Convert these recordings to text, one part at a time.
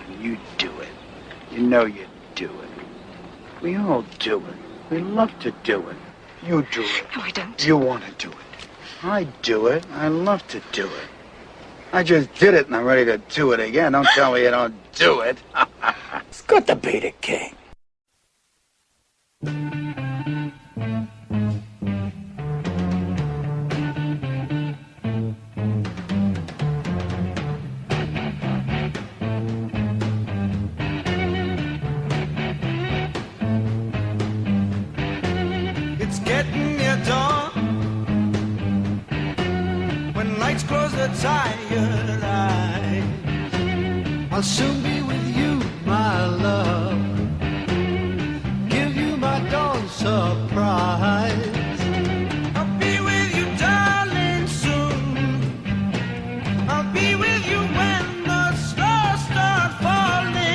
and you do it. You know you do it. We all do it. We love to do it. You do it. No, I don't. You want to do it. I do it. I love to do it. I just did it and I'm ready to do it again. Don't tell me you don't do it. It's good to be the king. It's getting near dawn. When lights close their tired eyes, I'll soon be with you, my love. Give you my dawn surprise. I'll be with you, darling, soon. I'll be with you when the stars start falling.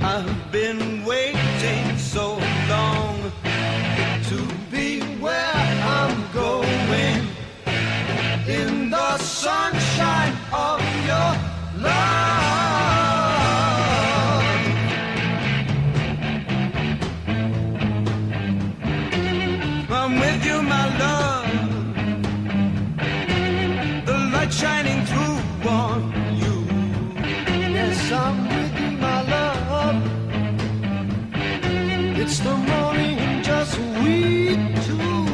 I've been waiting so long to be where I'm going, in the sunshine of your love. I'm with you, my love, the light shining through on you. Yes, I'm with you, my love. It's the morning and just we two.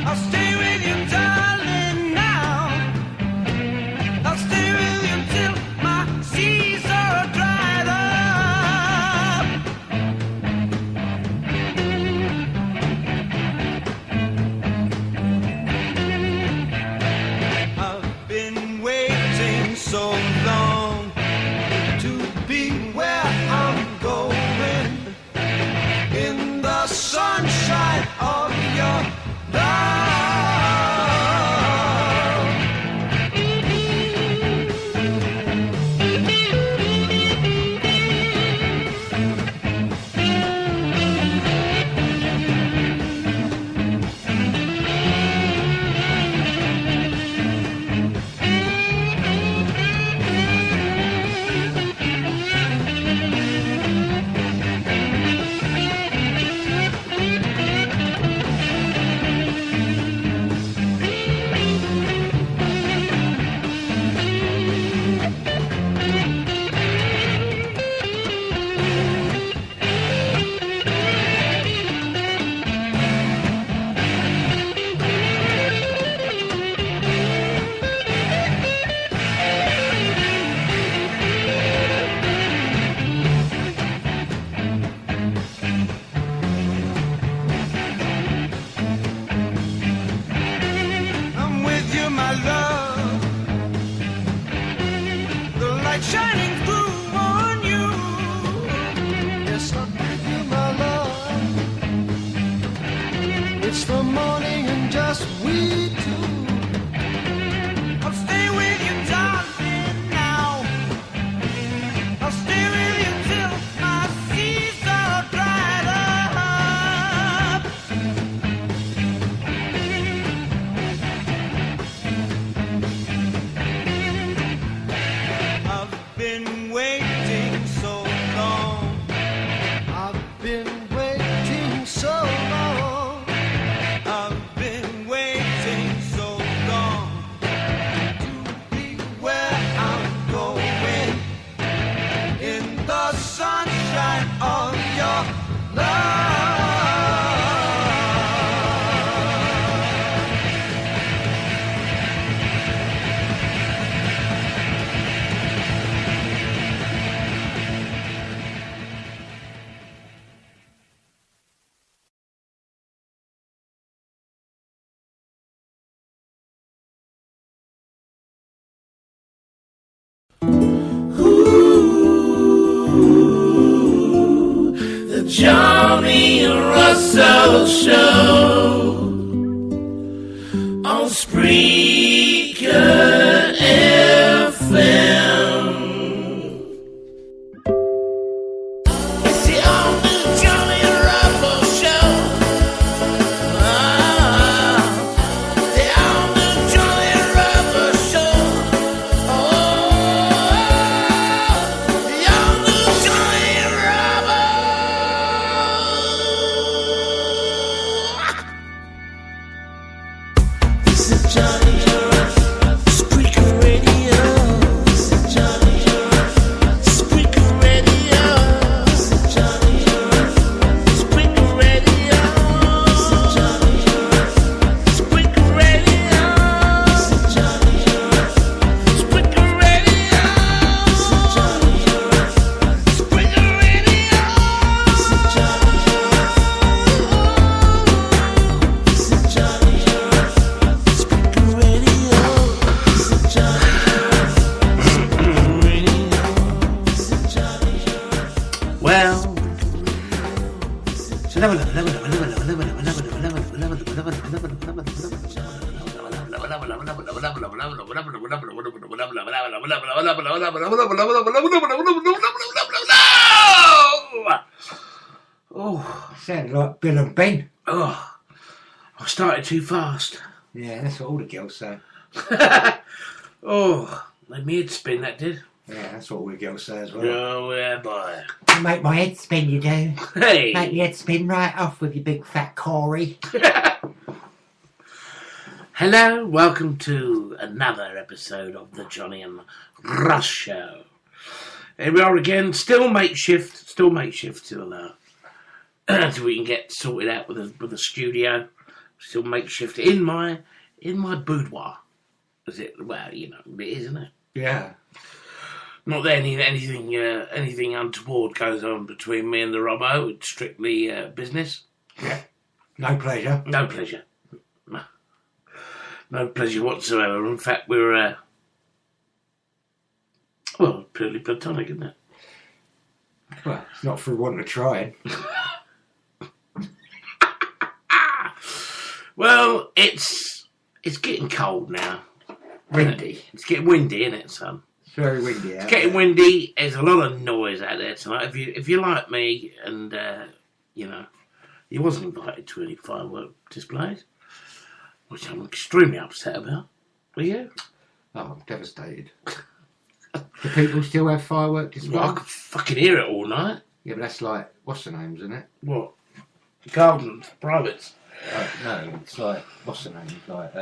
I'll stay with you, darling, now. I'll stay with you till my seas are dried up. I've been waiting so long to be where I'm going, in the sunshine of your love. I'm with you, my love, the light shining through on you. Yes, I'm with you, my love. It's the morning and just we two. I'll stay with you, darling, now. I'll stay with you till my seas are dried up. I've been waiting so long. I've been waiting so long. I've been waiting so long to be where I'm going, in the sunshine of your love. The Johnny Russell Show on Spreaker FM. It's the all-new Johnny Russell Show. So level up. Oh, Sounded like Bill and Ben. oh, I started too fast. Yeah, that's what all the girls say. Oh, made me head spin, that did. Yeah, that's what all the girls say as well. Oh, yeah, boy. You make my head spin, you do. Hey. Make your head spin right off with your big fat Corey. Hello, welcome to another episode of the Johnny and Russ Show. Here we are again, still makeshift till we can get sorted out with a studio. Still makeshift in my boudoir. Is it? Well, you know, it is, isn't it? Yeah. Not that anything untoward goes on between me and the Robbo. It's strictly business. Yeah. No pleasure. No pleasure. No pleasure whatsoever. In fact, we're purely platonic, isn't it? Well, it's not for want of trying. Well, it's getting cold now. Windy. It's getting windy, isn't it, son? It's very windy out It's getting there. windy. There's a lot of noise out there tonight. If you like me, and you wasn't invited to any firework displays, which I'm extremely upset about. Were you? Oh, I'm devastated. Do people still have firework displays? Well, I could fucking hear it all night. Yeah, but that's like, what's the name, isn't it? What? Gardens, privates. No, it's like, what's the name? Like,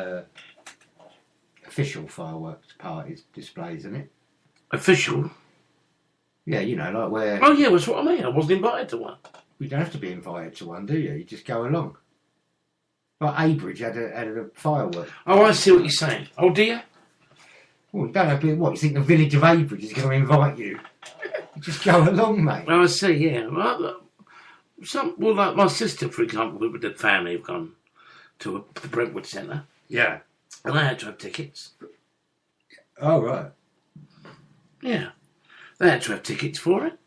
official fireworks parties displays, isn't it? Official? Yeah, you know, like where Oh yeah, that's what I mean. I wasn't invited to one. you don't have to be invited to one, do you? You just go along. Like Abridge had a firework. Oh, I see what you're saying. Oh dear. Well, you don't have to, what, you think the village of Abridge is going to invite you? You just go along, mate. Oh, I see. Yeah. Well, like my sister, for example, with the family have gone to the Brentwood Centre, Yeah. and they had to have tickets. Oh, right. Yeah, they had to have tickets for it.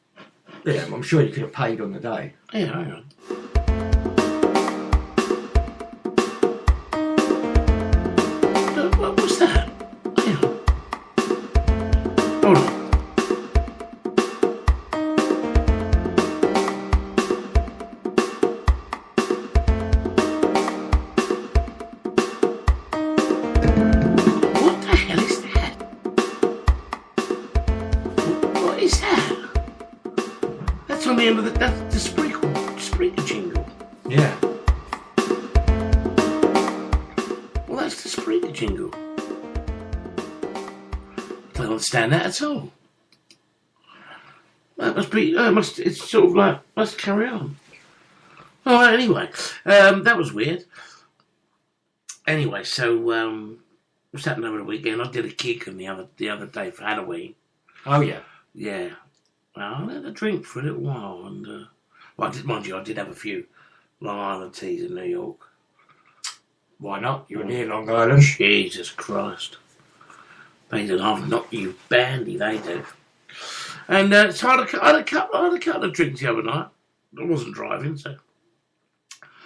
Yeah, I'm sure you could have paid on the day. Yeah, hang on. What's that? Hang on. Hold on. What the hell is that? What is that? That's on the end of that's the Spreaker jingle. Yeah. Well, that's the Spreaker jingle. I don't understand that at all. That must be. It's sort of like must carry on. Oh, anyway, that was weird. Anyway, so what's happened over the weekend? I did a kick on the other day for Halloween. Oh, yeah. Yeah. Well, I had a drink for a little while, and well, I did have a few Long Island teas in New York. Why not? You're near Long Island. Jesus Christ. They did half knock you bandy, they do. And so I had a couple of drinks the other night. I wasn't driving, so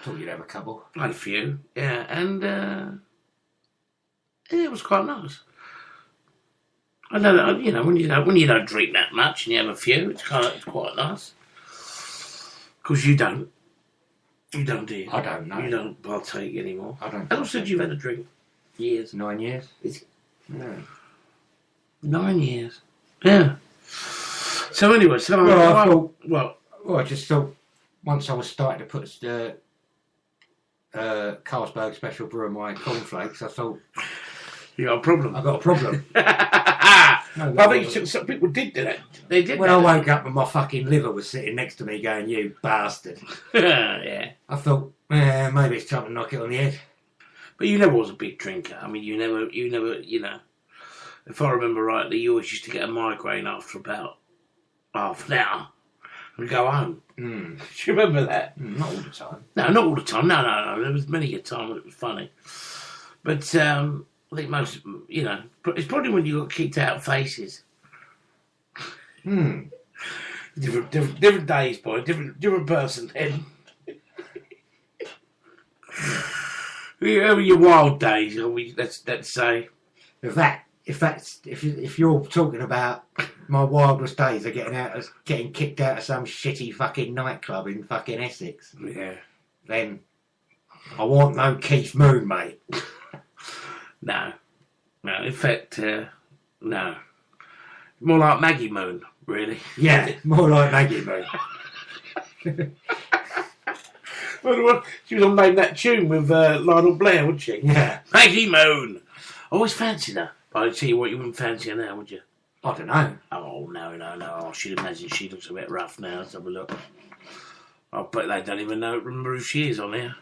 Thought you'd have a couple. I had a few. Yeah, and it was quite nice. I know that, when you don't drink that much and you have a few, it's quite nice. Because you don't. You don't, do you? I don't know. You don't partake anymore. I don't. How long since you've had a drink? Years. 9 years? Yeah. 9 years. Yeah. So anyway, I just thought once I was starting to put the Carlsberg Special Brew in my cornflakes, I thought you got a problem. I got a problem. I think some people did do that. They did. When I woke up and my fucking liver was sitting next to me going, "You bastard." Yeah. I thought, maybe it's time to knock it on the head. But you never was a big drinker. I mean, you never, if I remember rightly, you always used to get a migraine after about half an hour and go home. Mm. Do you remember that? Not all the time. No, not all the time. No. There was many a time when it was funny. But I think most, it's probably when you got kicked out of Faces. Different days, boy. Different person then. Your wild days, let's say. If you're talking about my wildest days of getting kicked out of some shitty fucking nightclub in fucking Essex, Yeah. then I want no Keith Moon, mate. No. In fact, no. More like Maggie Moon, really. Yeah, more like Maggie Moon. She was on making that tune with Lionel Blair, wasn't she? Yeah. Maggie Moon. I always fancied her. But I'd tell you what, you wouldn't fancy her now, would you? I don't know. Oh, no. I should imagine she looks a bit rough now. Let's have a look. I bet they don't even remember who she is on here.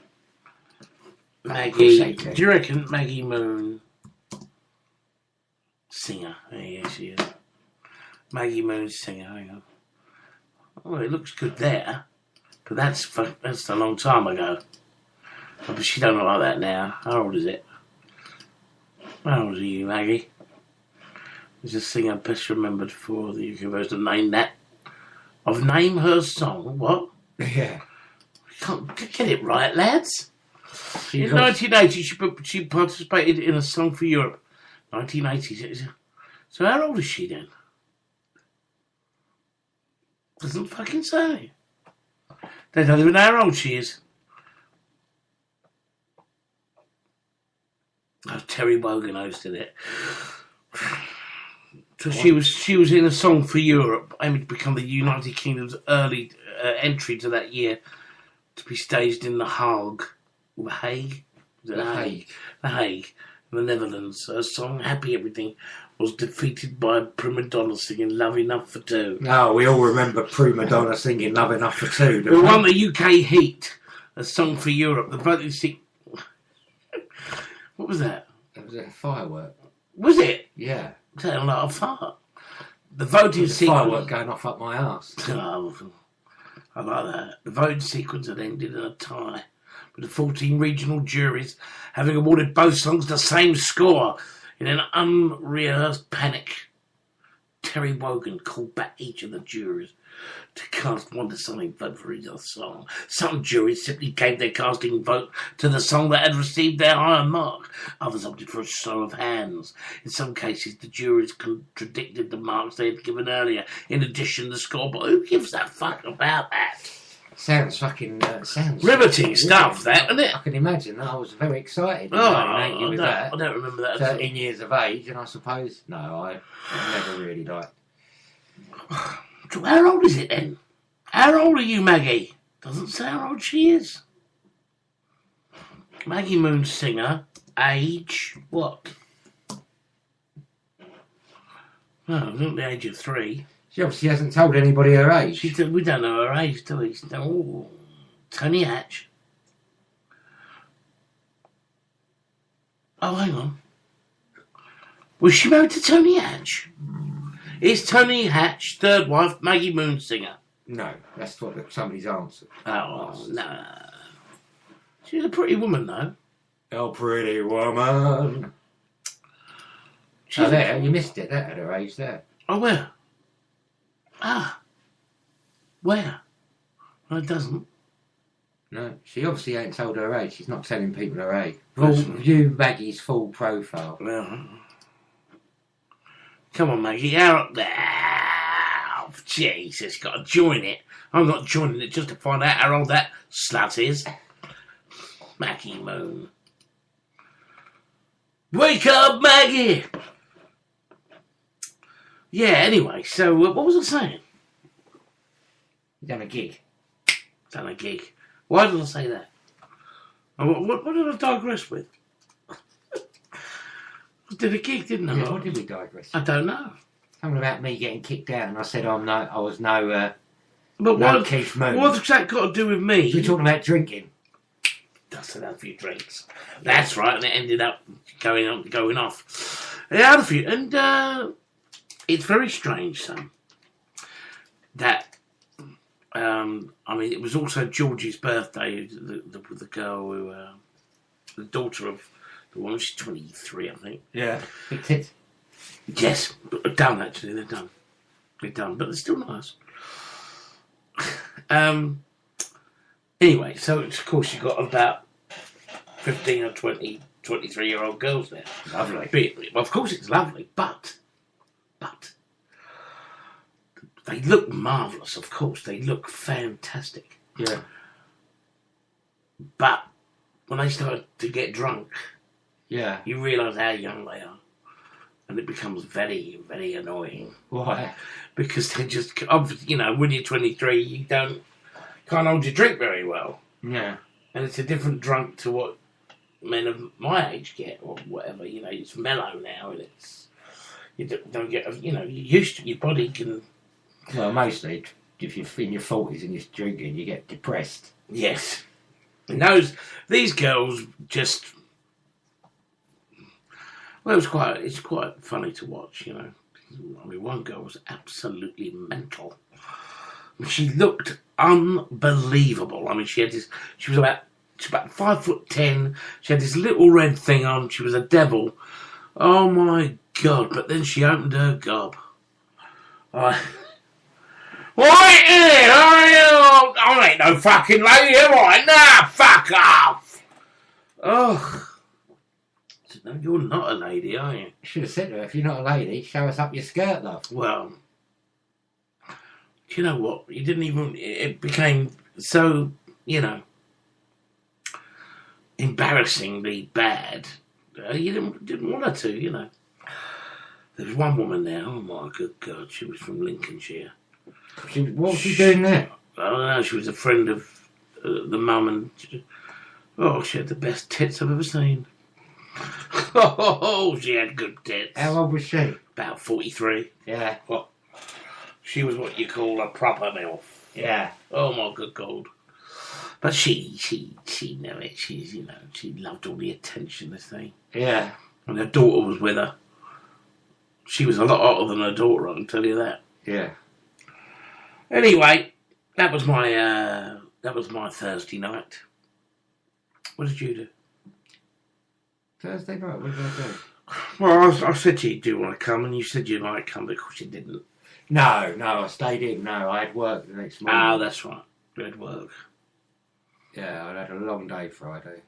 Maggie. Do you reckon Maggie Moon? Singer. Yeah, she is. Maggie Moon singer. Hang on. Oh, it looks good there. But that's a long time ago. Oh, but she don't look like that now. How old is it? How old are you, Maggie? There's a singer best remembered for the UK version of Name That. Of Name Her Song. What? Yeah. Can't get it right, lads. In 1980, she participated in a Song for Europe. 1980s. So how old is she then? Doesn't fucking say. They don't even know how old she is. Oh, Terry Wogan hosted it. So she was in a Song for Europe, aiming to become the United Kingdom's early entry to that year, to be staged in The Hague, in the Netherlands. Her song "Happy Everything" was defeated by Prima Donna singing "Love Enough for Two." No, we all remember Prima Donna singing "Love Enough for Two." Who won the UK Heat, a Song for Europe. The voting What was that? It was a firework. Was it? Yeah. Sounded like a fart. The voting sequence. Firework going off up my arse. Oh, I like that. The voting sequence had ended in a tie, with the 14 regional juries having awarded both songs the same score. In an unrehearsed panic, Terry Wogan called back each of the jurors to cast one deciding vote for each other song. Some juries simply gave their casting vote to the song that had received their higher mark. Others opted for a show of hands. In some cases, the juries contradicted the marks they had given earlier. In addition, the score, but who gives a fuck about that? Sounds fucking riveting stuff, that, isn't it? I can imagine. I was very excited. I don't remember that. 13 years of age, and I suppose I never really liked. So how old is it then? How old are you, Maggie? Doesn't say how old she is. Maggie Moon singer, age what? No, not the age of 3. She obviously hasn't told anybody her age. We don't know her age, do we? Oh, Tony Hatch. Oh, hang on. Was she married to Tony Hatch? Is Tony Hatch third wife Maggie Moon singer? No, that's what somebody's answered. Oh, no. She's a pretty woman, though. Oh, pretty woman. There, you missed it. That at her age there. Oh, where? Ah. Where? Well, it doesn't. No, she obviously ain't told her age. She's not telling people her age. View Maggie's full profile. Well, come on, Maggie, out there. Oh, Jesus, got to join it. I'm not joining it just to find out how old that slut is. Maggie Moon. Wake up, Maggie! Yeah, anyway, so what was I saying? Done a gig. Done a gig. Why did I say that? What did I digress with? I did a gig, didn't I? Yeah, what did we digress? I don't know. Something about me getting kicked out, and I said I was Keith Moon. What's that got to do with me? We're talking about drinking. Just had a few drinks. That's right, and it ended up going off. I had a few, and it's very strange, son. That it was also Georgie's birthday. The girl who, the daughter of the woman. She's 23, I think. Yeah, big tits. Yes, done actually. They're done. But they're still nice. Anyway, so of course you got about 15 or 20, 23-year-old girls there. Lovely. Well, of course it's lovely, but they look marvellous, of course. They look fantastic. Yeah. But when they start to get drunk, Yeah. you realise how young they are. And it becomes very, very annoying. Why? Because they just, you know, when you're 23, you can't hold your drink very well. Yeah. And it's a different drunk to what men of my age get, or whatever. You know, it's mellow now, and you don't get, you know, you're used to, your body can. Well, mostly, if you're in your 40s and you're drinking, you get depressed. Yes. And these girls just. Well, it's quite funny to watch, you know. I mean, one girl was absolutely mental. She looked unbelievable. I mean, she was about 5'10". She had this little red thing on. She was a devil. Oh my God! But then she opened her gob. What is it? I ain't no fucking lady, am I? Nah, fuck off. Oh. No, you're not a lady, are you? Should have said to her, if you're not a lady, show us up your skirt, love. Well, do you know what? You didn't even. It became so, you know, embarrassingly bad. You didn't want her to, you know. There was one woman there. Oh my good God, she was from Lincolnshire. What was she doing there? I don't know. She was a friend of the mum, and she had the best tits I've ever seen. Oh, she had good tits. How old was she? About 43. Yeah. What? She was what you call a proper MILF. Yeah. Oh my good God. But she knew it. She's, you know, she loved all the attention, this thing. Yeah. And her daughter was with her. She was a lot hotter than her daughter, I can tell you that. Yeah. Anyway, that was my Thursday night. What did you do? Thursday night, what did I do? Well, I said to you, do you want to come? And you said you might come, but of course you didn't. No, I stayed in. No, I had work the next morning. Oh, that's right. You had work. Yeah, I had a long day Friday.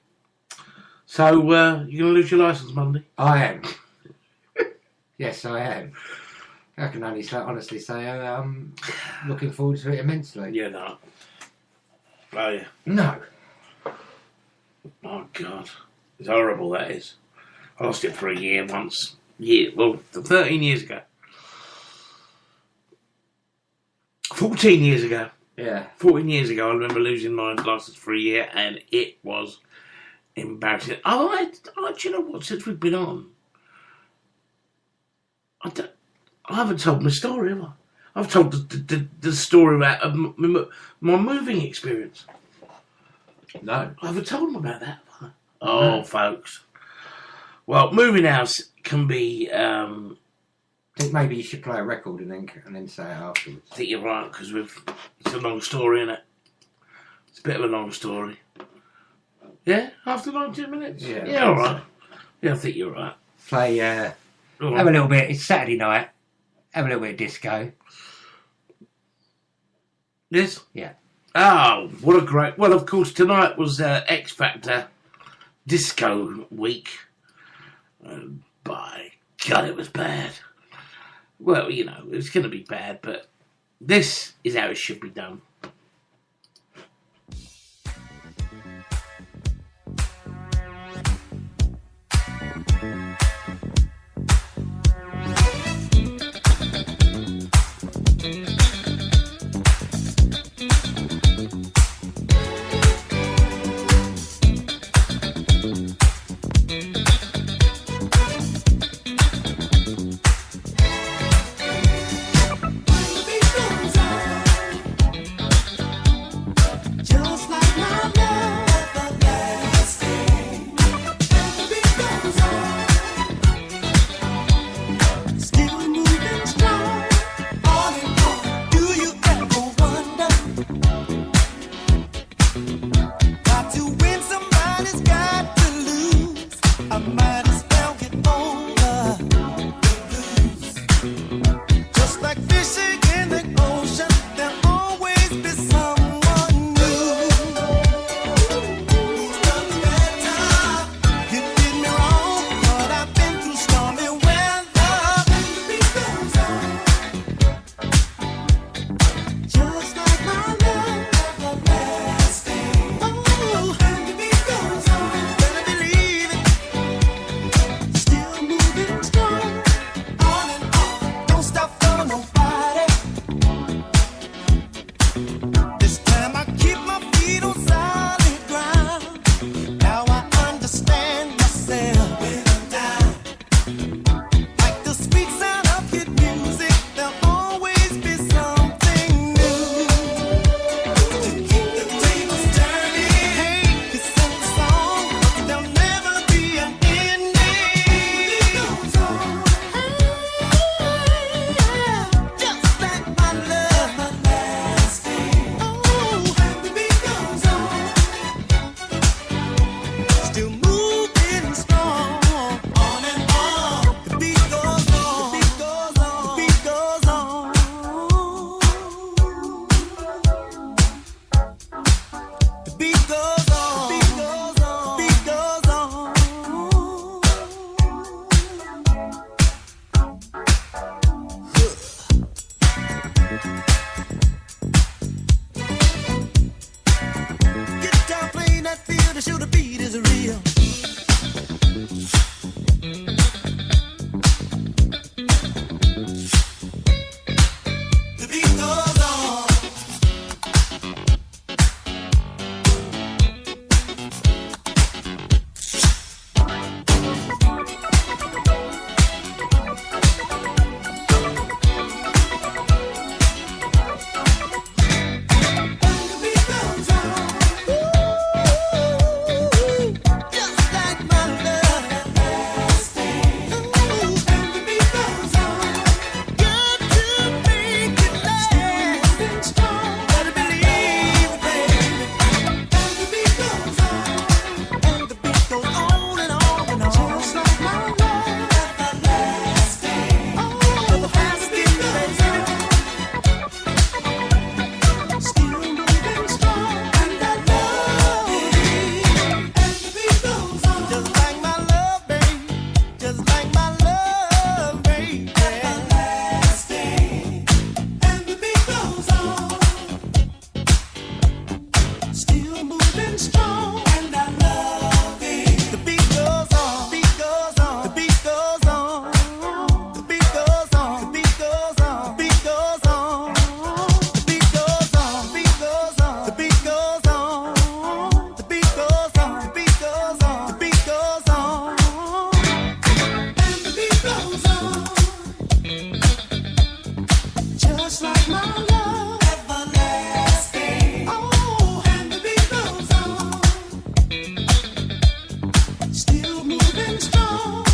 So, you're going to lose your licence Monday? I am. Yes, I am. I can only honestly say I'm looking forward to it immensely. You're not. Oh, yeah. No. Oh, God. It's horrible, that is. I lost it for a year once. 13 years ago. 14 years ago. Yeah. 14 years ago, I remember losing my licence for a year, and it was embarrassing. Do you know what? Since we've been on, I haven't told my story, have I? I've told the story about my moving experience. No. I haven't told them about that. Oh, folks. Well, moving house can be. I think maybe you should play a record and then say it afterwards. I think you're right, because it's a long story, isn't it? It's a bit of a long story. Yeah, after 19 minutes. Yeah, all right. Yeah, I think you're right. Play. Have a little bit. It's Saturday night. Have a little bit of disco. Yes. Yeah. Oh, what a great. Well, of course, tonight was X Factor Disco Week. By God, it was bad. Well, you know, it's going to be bad, but this is how it should be done. strong, and I love it. The beat goes on, beat goes on, the beat goes on, the beat goes on, the beat goes on, the beat goes on, the beat goes on, the beat goes on, the beat goes on, the beat goes on, the beat goes on, the beat goes on, and the beat goes on, just like my love, everlasting. Oh, and the beat goes on, still moving strong,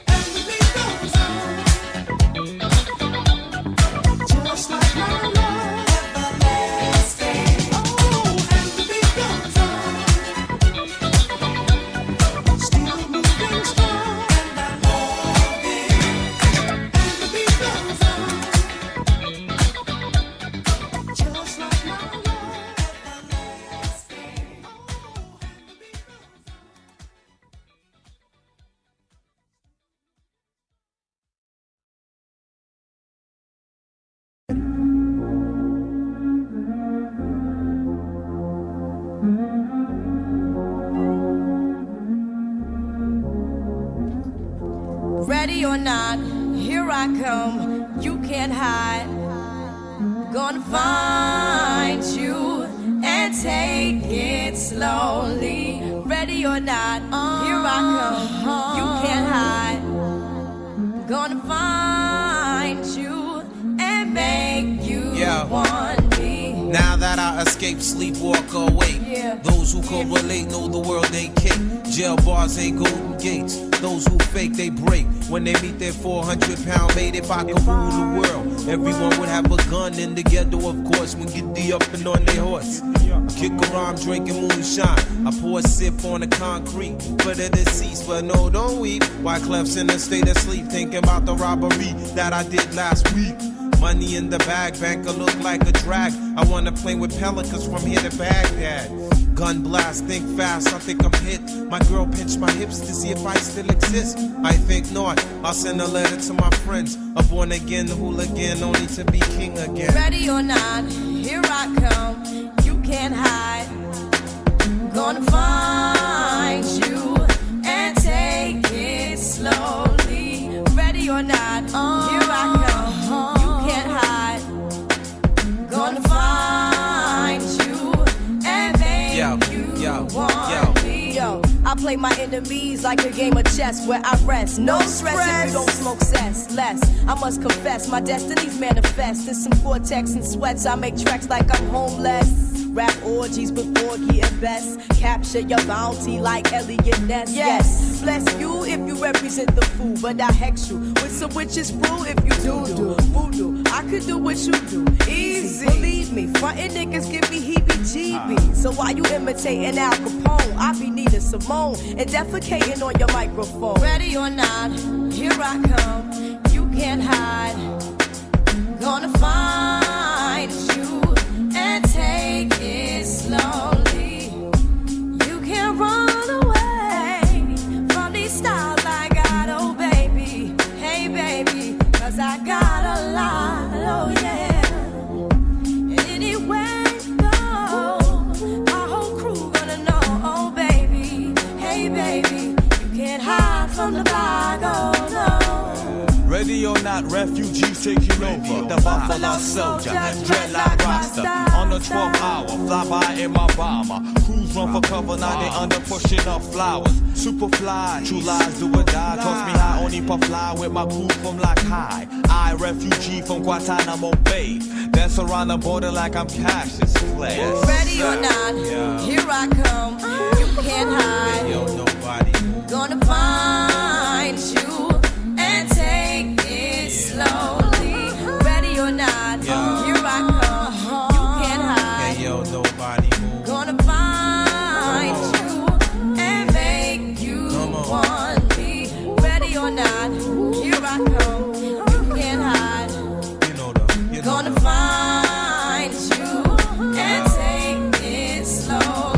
and the beat goes on, just like my love, everlasting. Oh, and the beat goes on, still moving strong, and I love it, and the beat goes on, just like my love, everlasting. Oh, and the beat goes on. Ready or not, here I come. You can't hide. Gonna find you and take it slowly. Ready or not, here I come. You can't hide. Gonna find you and make you want me. Now that I escape, sleep, walk awake. Yeah. Those who correlate know the world ain't cake. Jail bars ain't golden gates. Those who fake, they break. When they meet their 400-pound mate, if I could rule the world, everyone would have a gun in the ghetto, of course, when get the up and on their horse. Kick around drinking moonshine. I pour a sip on the concrete for the deceased, but no, don't weep. Wyclef's in a state of sleep, thinking about the robbery that I did last week. Money in the bag, banker look like a drag. I wanna play with pelicans from here to Baghdad. Gun blast, think fast, I think I'm hit. My girl pinched my hips to see if I still exist. I think not, I'll send a letter to my friends. A born again hooligan, only to be king again. Ready or not, here I come. You can't hide. Gonna find you and take it slowly. Ready or not, here I come. You can't hide. Gonna find you and make you want me. Yo, I play my enemies like a game of chess where I rest. No stress if you don't smoke cess. Less, I must confess, my destinies manifest. In some cortex and sweats, I make tracks like I'm homeless. Rap orgies with Borgie and Best. Capture your bounty like Elliot Ness. Yes, bless you if you represent the fool, but I hex you with some witches brew if you do voodoo. I could do what you do, easy. Believe me, frontin' niggas give me heebie-jeebies. So why you imitating Al Capone? I be Nina Simone and defecating on your microphone. Ready or not, here I come. You can't hide. Gonna find you and take it slowly. You can't run away from these styles I got, oh baby. Hey baby, 'cause I got a lot, oh yeah. And anywhere you go, our whole crew gonna know, oh baby. Hey baby, you can't hide from the bag, oh no. Ready or not, refugees taking over. The Buffalo Soldier, dreadlock roster. On the 12th hour, fly by in my bomber. Crews run for cover, now they under pushing up flowers. Superfly, true lies do or die. Toss me high, only puff fly with my crew from like high. I, refugee from Guantanamo Bay. Dance around the border like I'm Cassius Clay. Ready or not, here I come. You can't hide. Yo, nobody. Gonna find you and take it slowly. Ready or not, here I come. You can't hide. Yo, nobody move. Gonna find you and make you want me. Ready or not, here I come. You can't hide. Gonna find you and take it slow.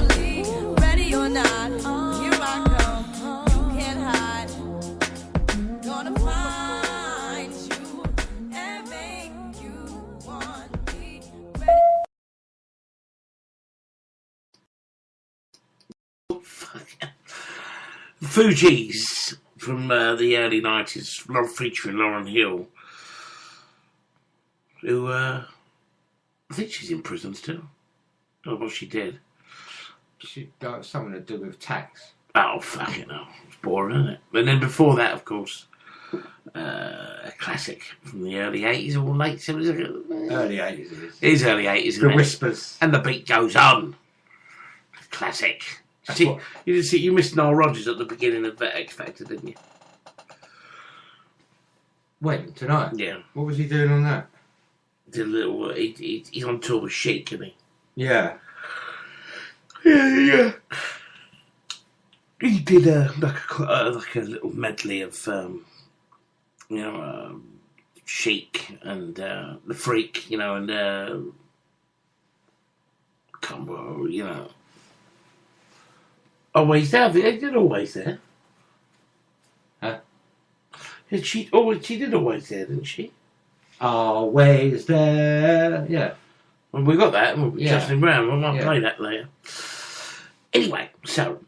fuck. Fugees from the early 90s, featuring Lauryn Hill, who, I think she's in prison still. I don't know what she did. She got something to do with tax. Oh, fucking hell. It's boring, isn't it? And then before that, of course, a classic from the early 80s or late 70s. Early 80s it is. It is early 80s, isn't The it? Whispers. And the beat goes on. Classic. See, you missed Nile Rodgers at the beginning of X Factor, didn't you? When? Tonight? Yeah. What was he doing on that? The little, he's on tour with Chic, isn't he? Yeah. Yeah. He did like a little medley of, Chic and The Freak, and Combo, Always There. They did Always There. Huh? She did Always There, didn't she? Always There. Yeah. Well, we got that. Yeah. Justin Brown. We might play that later. Anyway, so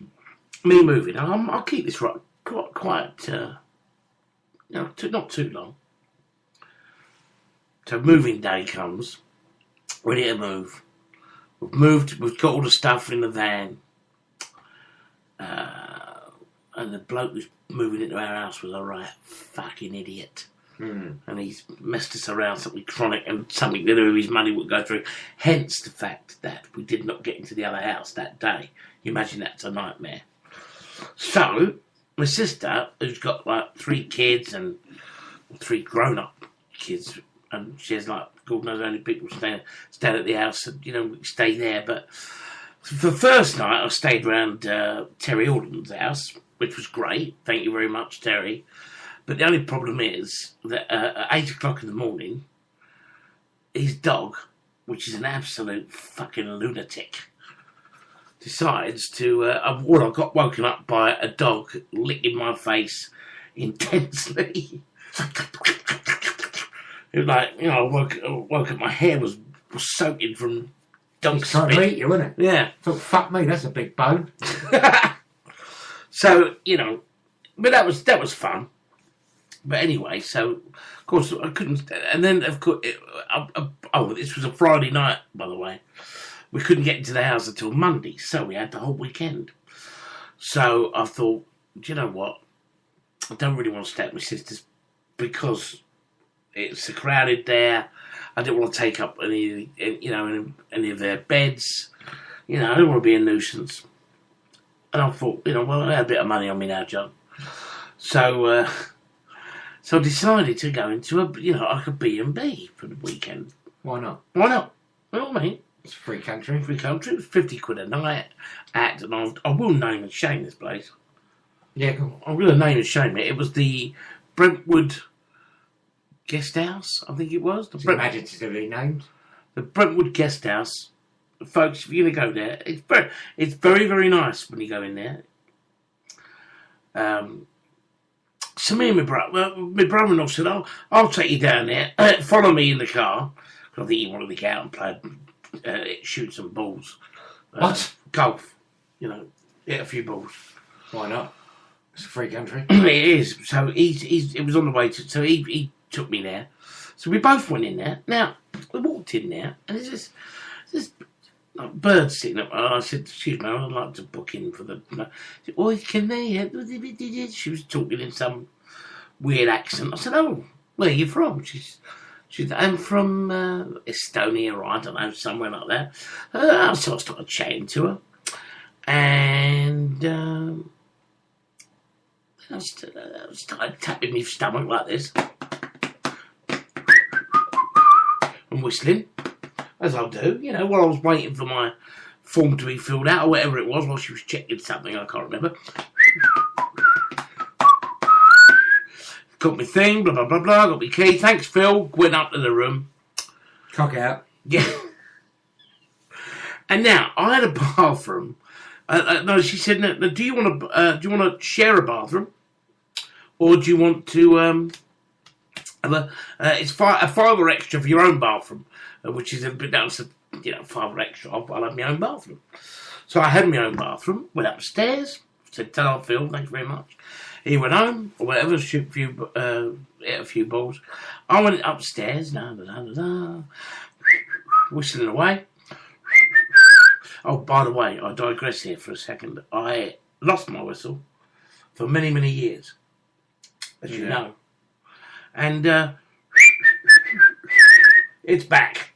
me moving. I'll keep this quite not too long. So moving day comes. Ready to move. We've moved. We've got all the stuff in the van. And the bloke who's moving into our house was a right fucking idiot. And he's messed us around something chronic and something to do with his money would go through. Hence the fact that we did not get into the other house that day. You imagine that's a nightmare. So, my sister, who's got like 3 kids and 3 grown-up kids, and she has like, God knows how many people stay at the house and, we stay there. But for the first night, I stayed around Terry Alden's house, which was great. Thank you very much, Terry. But the only problem is that at 8 o'clock in the morning, his dog, which is an absolute fucking lunatic, decides to... I got woken up by a dog licking my face intensely. It was like, I woke up, my hair was soaking from dog spit. Trying to eat you, wasn't it? Yeah. So, fuck me, that's a big bone. So, but that was fun. But anyway, so, of course, I couldn't... And then, of course... this was a Friday night, by the way. We couldn't get into the house until Monday, so we had the whole weekend. So I thought, do you know what? I don't really want to stay at my sister's because it's crowded there. I didn't want to take up any of their beds. I don't want to be a nuisance. And I thought, well, I had a bit of money on me now, John. So... So I decided to go into a B&B for the weekend. Why not? Why not? You know what I mean? It's a free country. Free country. It was 50 quid a night. And I will name and shame this place. Yeah, cool. I'm going to name and shame it. It was the Brentwood Guest House, I think it was. Imaginatively named. The Brentwood Guest House. Folks, if you're going to go there, it's very, very nice when you go in there. So me and my brother-in-law said, I'll take you down there. Follow me in the car. I think he wanted to get out and play, shoot some balls. What? Golf. Hit a few balls. Why not? It's a free country. It is. So it was on the way to... So he took me there. So we both went in there. Now, we walked in there, and there's this like birds sitting up. And I said, excuse me, I'd like to book in for the... She said, oh, can they help? She was talking in some weird accent. I said, oh, where are you from? She said, I'm from Estonia, or I don't know, somewhere like that. So I started chatting to her. And I started tapping my stomach like this. And whistling. As I do, while I was waiting for my form to be filled out or whatever it was, while she was checking something, I can't remember. Got my thing, blah, blah, blah, blah, got my key. Thanks, Phil. Went up to the room. Cock out. Yeah. And now, I had a bathroom. No, she said, no, do you want to share a bathroom? Or do you want to it's a $5 extra for your own bathroom, which is a bit down to $5 extra. I'll have my own bathroom. So I had my own bathroom, went upstairs, said, "Ta-ra, Phil, thank you very much." He went home, or whatever, hit a few balls. I went upstairs, whistling away. Oh, by the way, I digress here for a second. I lost my whistle for many, many years, as you know. And it's back.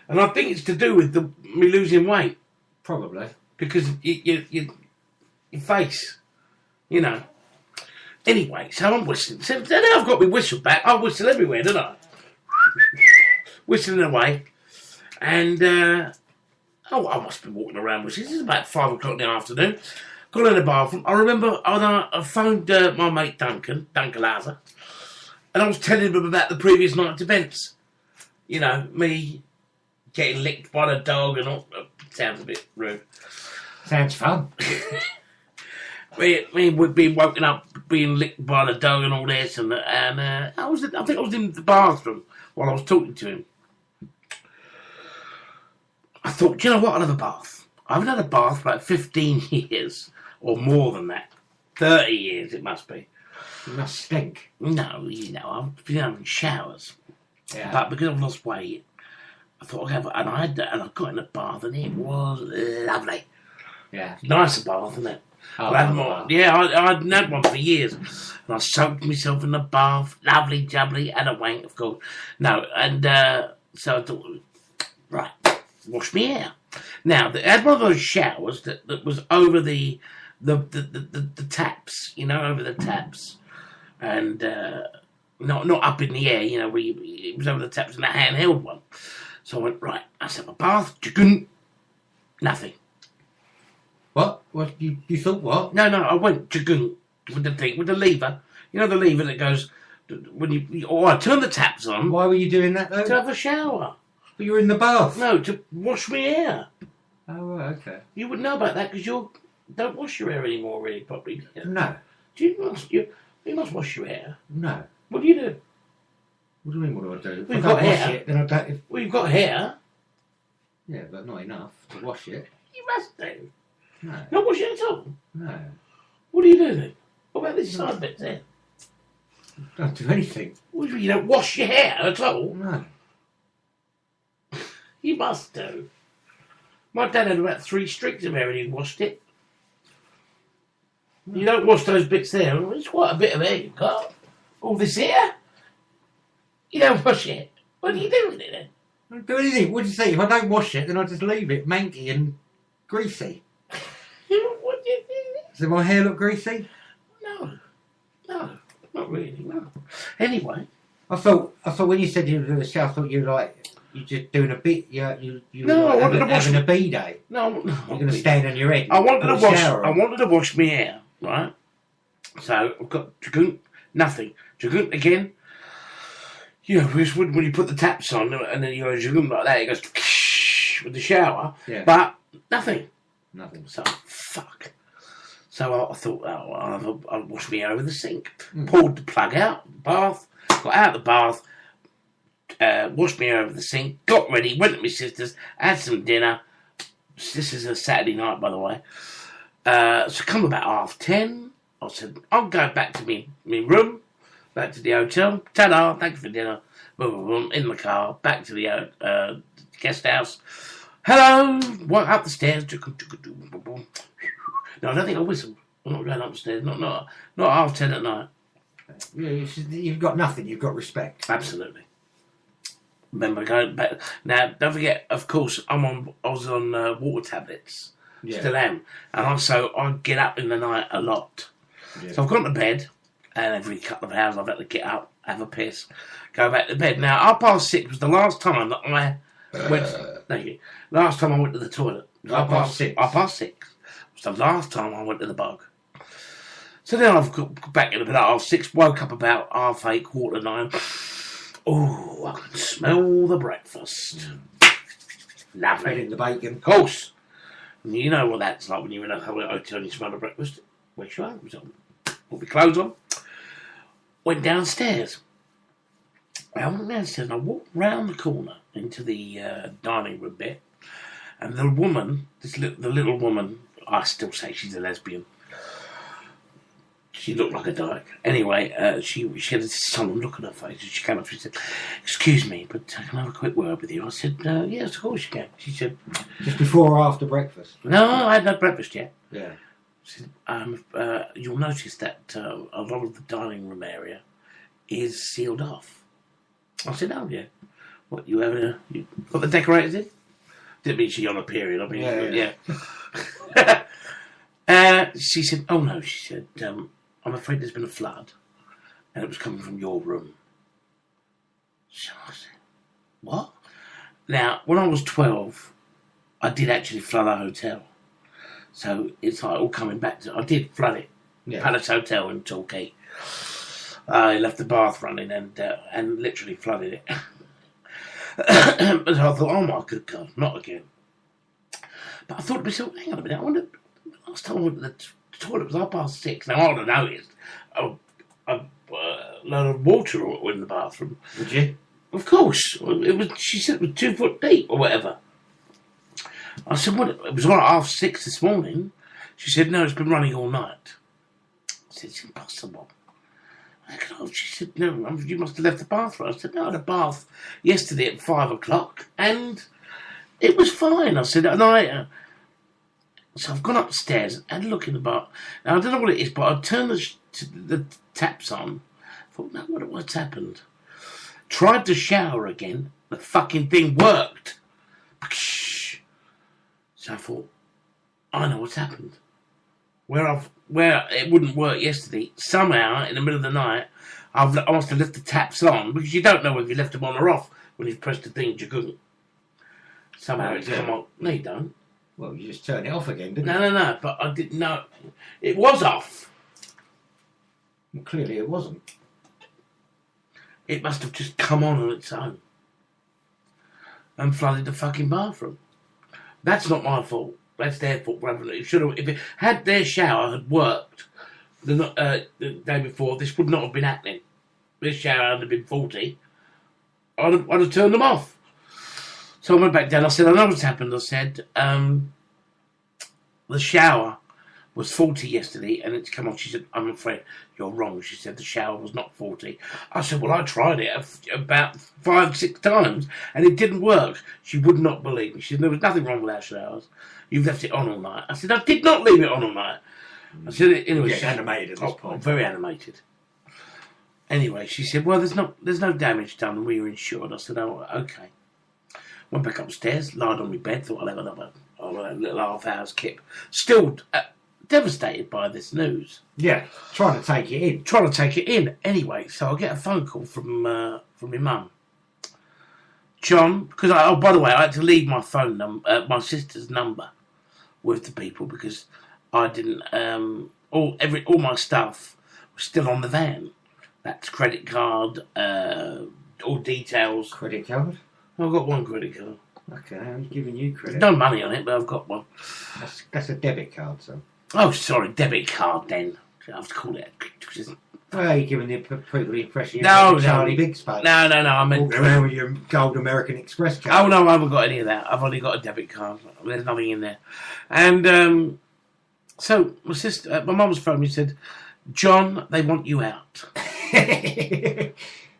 And I think it's to do with me losing weight. Probably. Because your face, you know. Anyway, so I'm whistling. So now I've got my whistle back. I whistle everywhere, don't I? Whistling away. And, I must be walking around whistling. This is about 5 o'clock in the afternoon. Got in the bathroom. I remember I phoned my mate Duncan Lazar, and I was telling him about the previous night's events. You know, me getting licked by the dog and all. Sounds a bit rude. Sounds fun. me being woken up, being licked by the dog and all this, and I think I was in the bathroom while I was talking to him. I thought, do you know what? I'll have a bath. I haven't had a bath for about 15 years, or more than that. 30 years it must be. It must stink. No, you know, I've been having showers. Yeah. But because I've lost weight, I thought I'd have, and I got in a bath, and it was lovely. Yeah. Nice bath, isn't it? Oh, I hadn't had one for years. And I soaked myself in the bath, lovely jubbly, had a wank, of course. No, and so I thought, right, wash me hair. Now, they had one of those showers that was over the taps, you know, over the taps. And not up in the air, you know, where it was over the taps in a handheld one. So I went, right, let's have a bath. Nothing. What? What? You thought what? No, I went with the thing, with the lever. You know the lever that goes when I turn the taps on. Why were you doing that though? To have a shower. But you were in the bath. No, to wash my hair. Oh, right, okay. You would know about that because you don't wash your hair anymore, really, probably. Do you? No. You must wash your hair. No. What do you do? What do you mean? What do I do? Well, if you've I got don't wash hair. it, then I don't. Well, you've got hair. Yeah, but not enough to wash it. You must do. No. Not wash it at all. No. What do you do then? What about this side bit there? Don't do anything. What do you mean, you don't wash your hair at all? No. You must do. My dad had about 3 streaks of hair and he washed it. You don't wash those bits there. It's quite a bit of hair you've got. All this hair. You don't wash it. What do you do with it then? I don't do anything. What do you think? If I don't wash it, then I just leave it manky and greasy. What do you do? Does my hair look greasy? No, not really. No. Anyway, I thought when you said you were doing the show, I thought you were like you just doing a bit. You No, were I like wanted to wash having a bee day. no. You're going to stand on your head. I wanted to put a wash. shower I on. wanted to wash my hair, right? So I've got Dragoon, nothing. Dragoon again. You know, when you put the taps on and then you go Dragoon like that, it goes with the shower. Yeah. But nothing. Nothing. So fuck. So I thought, I'll wash my hair over the sink. Pulled the plug out, bath, got out of the bath, washed my hair over the sink, got ready, went to my sister's, had some dinner. This is a Saturday night, by the way. So come about 10:30. I said, I'll go back to my room, back to the hotel. Ta-da, thanks for dinner. Boom, boom, boom, in the car, back to the guest house. Hello, walk up the stairs. No, I don't think I whistled. I'm not going upstairs. Not 10:30 at night. Yeah, you've got nothing. You've got respect. Absolutely. Remember going back. Now, don't forget. Of course, I was on water tablets. Yeah. Still am, and also I get up in the night a lot. Yeah. So I've gone to bed, and every couple of hours I've had to get up, have a piss, go back to bed. Now, 6:30 was the last time that I went. Thank you. Last time I went to the toilet. 6:30. 6:30 was the last time I went to the bog. So then I've got back in bed at 6:30. Woke up about 8:30, 9:15. Oh, I can smell the breakfast. Lovely. Bread in the bacon. Of course. And you know what that's like when you're in a hotel and you smell the breakfast. Where's your arms on? Put my clothes on. Went downstairs. I went downstairs and I walked round the corner into the dining room bit. And the woman, the little woman, I still say she's a lesbian. She looked like a dyke. Anyway, she had this solemn look on her face. And she came up and she said, "Excuse me, but can I have a quick word with you?" I said, "Yes, of course you can." She said, Just before or after breakfast? "No, I had no breakfast yet." Yeah. She said, "You'll notice that a lot of the dining room area is sealed off." I said, "Oh, yeah. What, you got the decorators in?" Didn't mean she on a period. I mean, yeah. She said, "Oh, no," she said, "I'm afraid there's been a flood, and it was coming from your room." So I said, "What?" Now, when I was 12, I did actually flood a hotel. So it's like all coming back to... I did flood it. Yeah. Palace Hotel in Torquay. I left the bath running and literally flooded it. But I thought, oh my good God, not again. But I thought to myself, hang on a minute, I wonder... Last time I went to the toilet was 6:30. Now, I'd have noticed a load of water in the bathroom. Would you? Of course. It was. She said it was 2 foot deep or whatever. I said, "What? It was like 6:30 this morning." She said, "No, it's been running all night." I said, "It's impossible." She said, "No, you must have left the bathroom." I said, "No, I had a bath yesterday at 5 o'clock and it was fine." I said, So I've gone upstairs and look in the bath. Now, I don't know what it is, but I turned the taps on. I thought, no, what's happened? Tried to shower again. The fucking thing worked. So I thought, I know what's happened. Where it wouldn't work yesterday, somehow, in the middle of the night, I must have left the taps on, because you don't know whether you left them on or off when you've pressed the thing, you couldn't. Somehow it's come on. No, you don't. Well, you just turn it off again, didn't you? No, but I didn't know. It was off. Well, clearly it wasn't. It must have just come on its own. And flooded the fucking bathroom. That's not my fault. That's their fault. Had their shower had worked the day before, this would not have been happening. This shower had been faulty. I'd have turned them off. So I went back down. I said, "I know what's happened." I said, "The shower was faulty yesterday and it's come on." She said, "I'm afraid you're wrong." She said, "The shower was not faulty." I said, "Well, I tried it about 5-6 times and it didn't work." She would not believe me. She said, "There was nothing wrong with our showers. You've left it on all night." I said, "I did not leave it on all night." I said, "Anyway." You're animated at this point. Very animated. Anyway, she said, "Well, there's no damage done and we were insured." I said, "Oh, okay." Went back upstairs, lied on my bed, thought I'll have another little half hour's kip. Still devastated by this news. Yeah, trying to take it in. Anyway, so I get a phone call from my mum. John, because by the way, I had to leave my phone number, my sister's number, with the people because I didn't. All my stuff was still on the van. That's credit card, all details. Credit card? I've got one credit card. Okay, I'm giving you credit. No money on it, but I've got one. That's a debit card, so. Oh, sorry, debit card then. I have to call it. Well, you're giving the people the impression you're Charlie Biggs pay. No, I meant... Walking around with your gold American Express card. Oh, no, I haven't got any of that. I've only got a debit card. There's nothing in there. And so my mum's phoned me and said, "John, they want you out."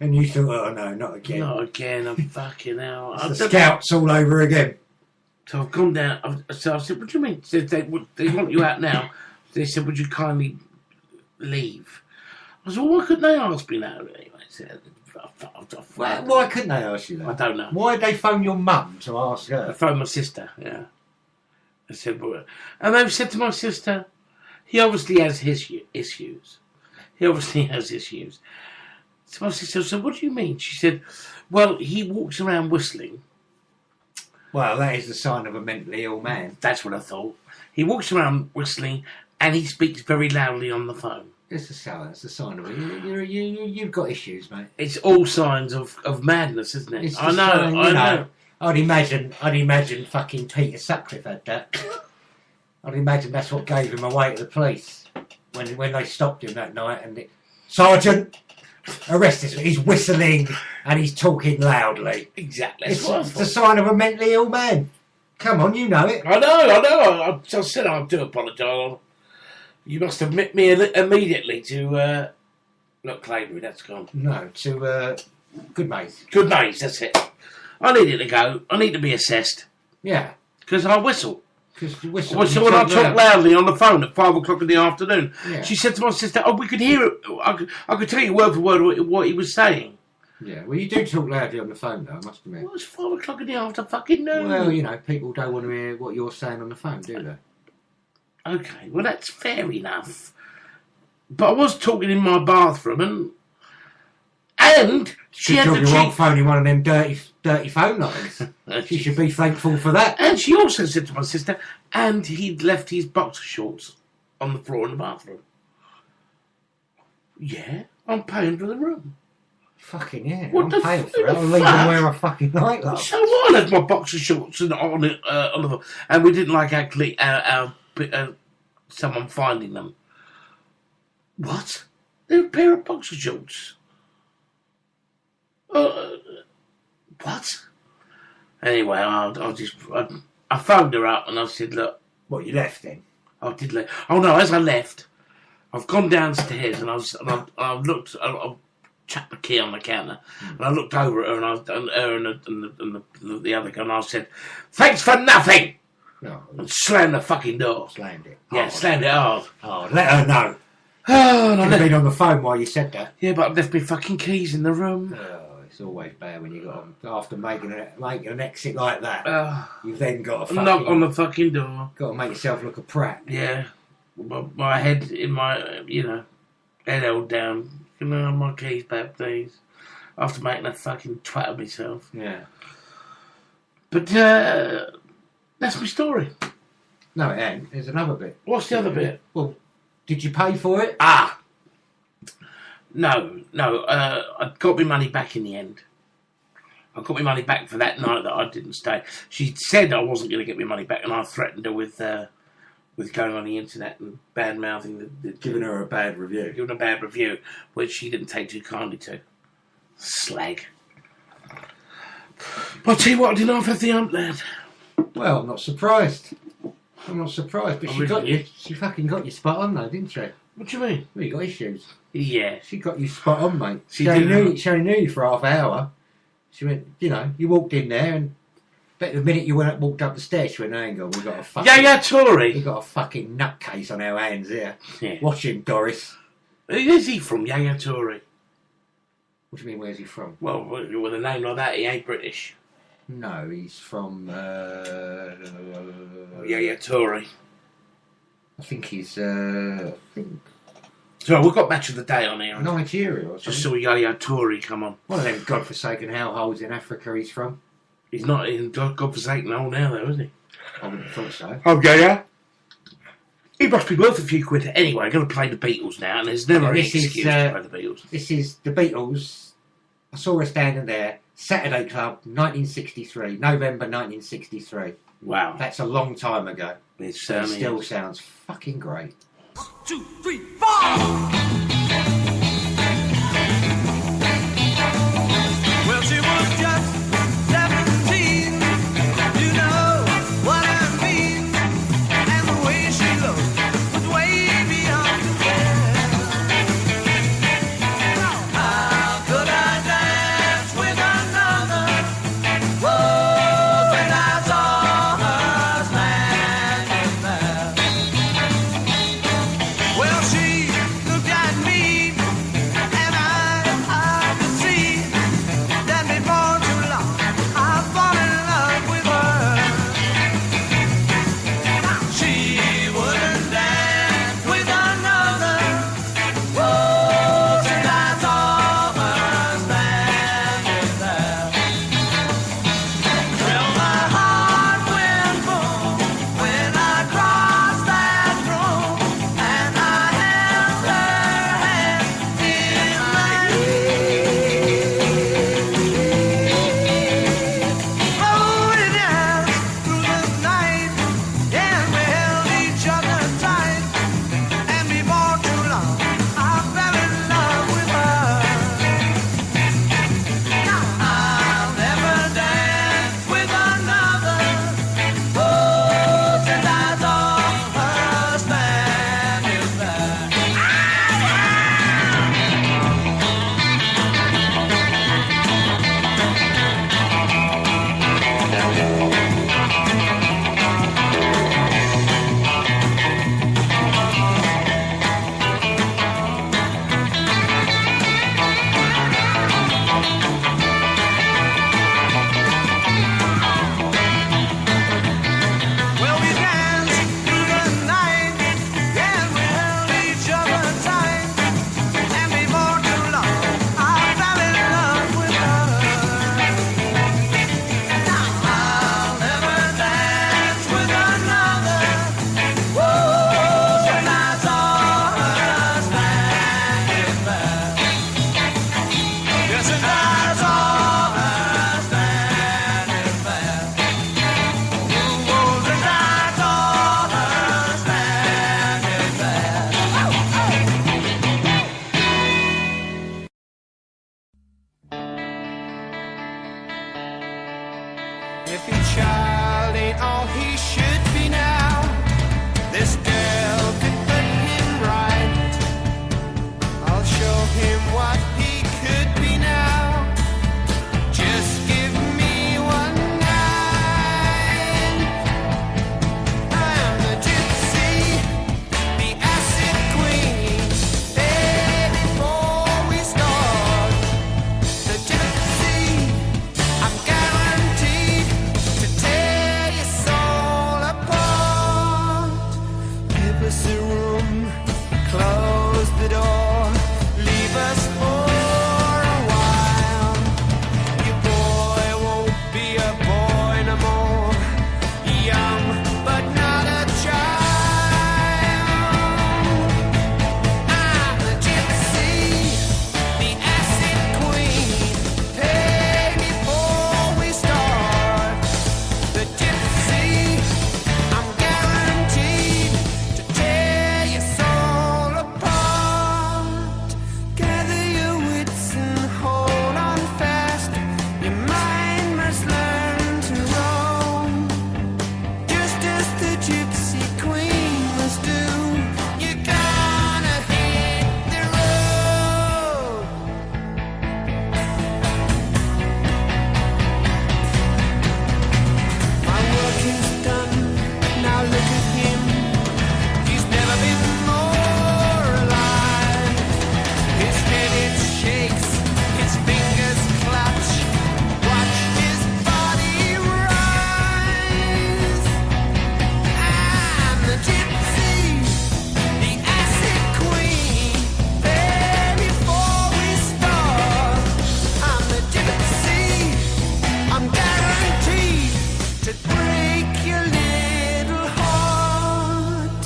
And you thought, "Oh no, not again." Not again, I'm fucking hell. It's the Scouts all over again. So I've gone down. So I said, "What do you mean?" They want you out now. They said, "Would you kindly leave?" I said, "Well, why couldn't they ask me now?" Anyway, Why couldn't they ask you that? I don't know. Why did they phone your mum to ask her? I phoned my sister, yeah. I said, "Well," and they've said to my sister, "He obviously has his issues. He obviously has issues." So my sister said, "What do you mean?" She said, "Well, he walks around whistling." Well, that is the sign of a mentally ill man. That's what I thought. He walks around whistling and he speaks very loudly on the phone. It's a sign of it. You've got issues, mate. It's all signs of madness, isn't it? I know. I'd imagine fucking Peter Sutcliffe had that. I'd imagine that's what gave him away to the police when they stopped him that night and "Sergeant, arrest this. He's whistling and he's talking loudly." Exactly. It's the sign of a mentally ill man. Come on, you know it. I know. I said I do apologise. You must admit me immediately to, not Claybury, that's gone. No, to Good Maze. Good Maze, that's it. I needed to go. I need to be assessed. Yeah. Because I whistle. Because you whistle. Whistle when I talk loudly on the phone at 5 o'clock in the afternoon. Yeah. She said to my sister, we could hear it. I could tell you word for word what he was saying. Yeah, well, you do talk loudly on the phone, though, I must admit. Well, it's 5 o'clock in the afternoon. Well, you know, people don't want to hear what you're saying on the phone, do they? Okay, well, that's fair enough. But I was talking in my bathroom, and she had the wrong phone in one of them dirty phone lines. She should be thankful for that. And she also said to my sister, and he'd left his boxer shorts on the floor in the bathroom. Yeah, I'm paying for the room. Fucking yeah, What I'm paying for it. I'll leave them where I fucking like, love. So I left my boxer shorts on the floor, and we didn't like our someone finding them. What? They're a pair of boxer shorts. What? Anyway, I phoned her up and I said, look. What, you left then? I did leave. Oh no, as I left, I've gone downstairs and I looked, I chucked the key on the counter and I looked over at her and the other guy and I said, thanks for nothing! No. And slammed the fucking door. Slammed it. Yeah, slammed it hard. Oh, let her know. Oh, Could have been on the phone while you said that. Yeah, but I've left my fucking keys in the room. Oh, it's always bad when you got after making an exit like that. You've then got to knock on the fucking door. Got to make yourself look a prat. Yeah, my head in my head held down. Can I have my keys back, please? After making a fucking twat of myself. Yeah. But that's my story. No, it ain't. There's another bit. What's the other bit? Well, did you pay for it? No. I got my money back in the end. I got my money back for that night that I didn't stay. She said I wasn't going to get my money back, and I threatened her with going on the internet and bad-mouthing giving her a bad review. Giving her a bad review, which she didn't take too kindly to. Slag. But I'll tell you what, I didn't half have the hump, lad. Well, I'm not surprised. But she fucking got you spot on though, didn't she? What do you mean? Well, you got issues. Yeah. She got you spot on, mate. She only knew you for half an hour. She went, you walked in there and but the minute you walked up the stairs, she went, hang on, we got a fucking... Tory. We got a fucking nutcase on our hands here. Yeah. Watch him, Doris. Where's he from, Yaya Tory? What do you mean, where's he from? Well, with a name like that, he ain't British. No, he's from... Yaya Tory. I think he's... So we've got Match of the Day on here. Nigeria or something. Just saw Yaya Tory come on. One of them godforsaken hellholes in Africa he's from. He's not in godforsaken hole now, though, is he? I wouldn't have thought so. Oh, Yaya. He must be worth a few quid. Anyway, I'm going to play the Beatles now, and there's never any excuse to play the Beatles. This is the Beatles. I saw her standing there. Saturday Club, 1963. November 1963. Wow. That's a long time ago. It still sounds fucking great. 1, 2, 3, 4! Well, she was just 17, you know what I mean, and the way she looked was way beyond compare. How could I dance with another? Whoa, when I saw her standing there. Well, she looked at privacy room, close the door, leave us for a while. Your boy won't be a boy no more, young but not a child. I'm the gypsy, the acid queen. Pay before we start. The gypsy, I'm guaranteed to tear your soul apart. Gather your wits and hold on fast. Your mind must learn to roam, just as the gypsy queen must do. You're gonna hit the road. My work is done, now look at him. He's never been more alive. His head it shakes, his fingers clutch. Watch his body rise. I'm the gypsy, the acid queen. There before we start. I'm the gypsy, I'm guaranteed to break your little heart.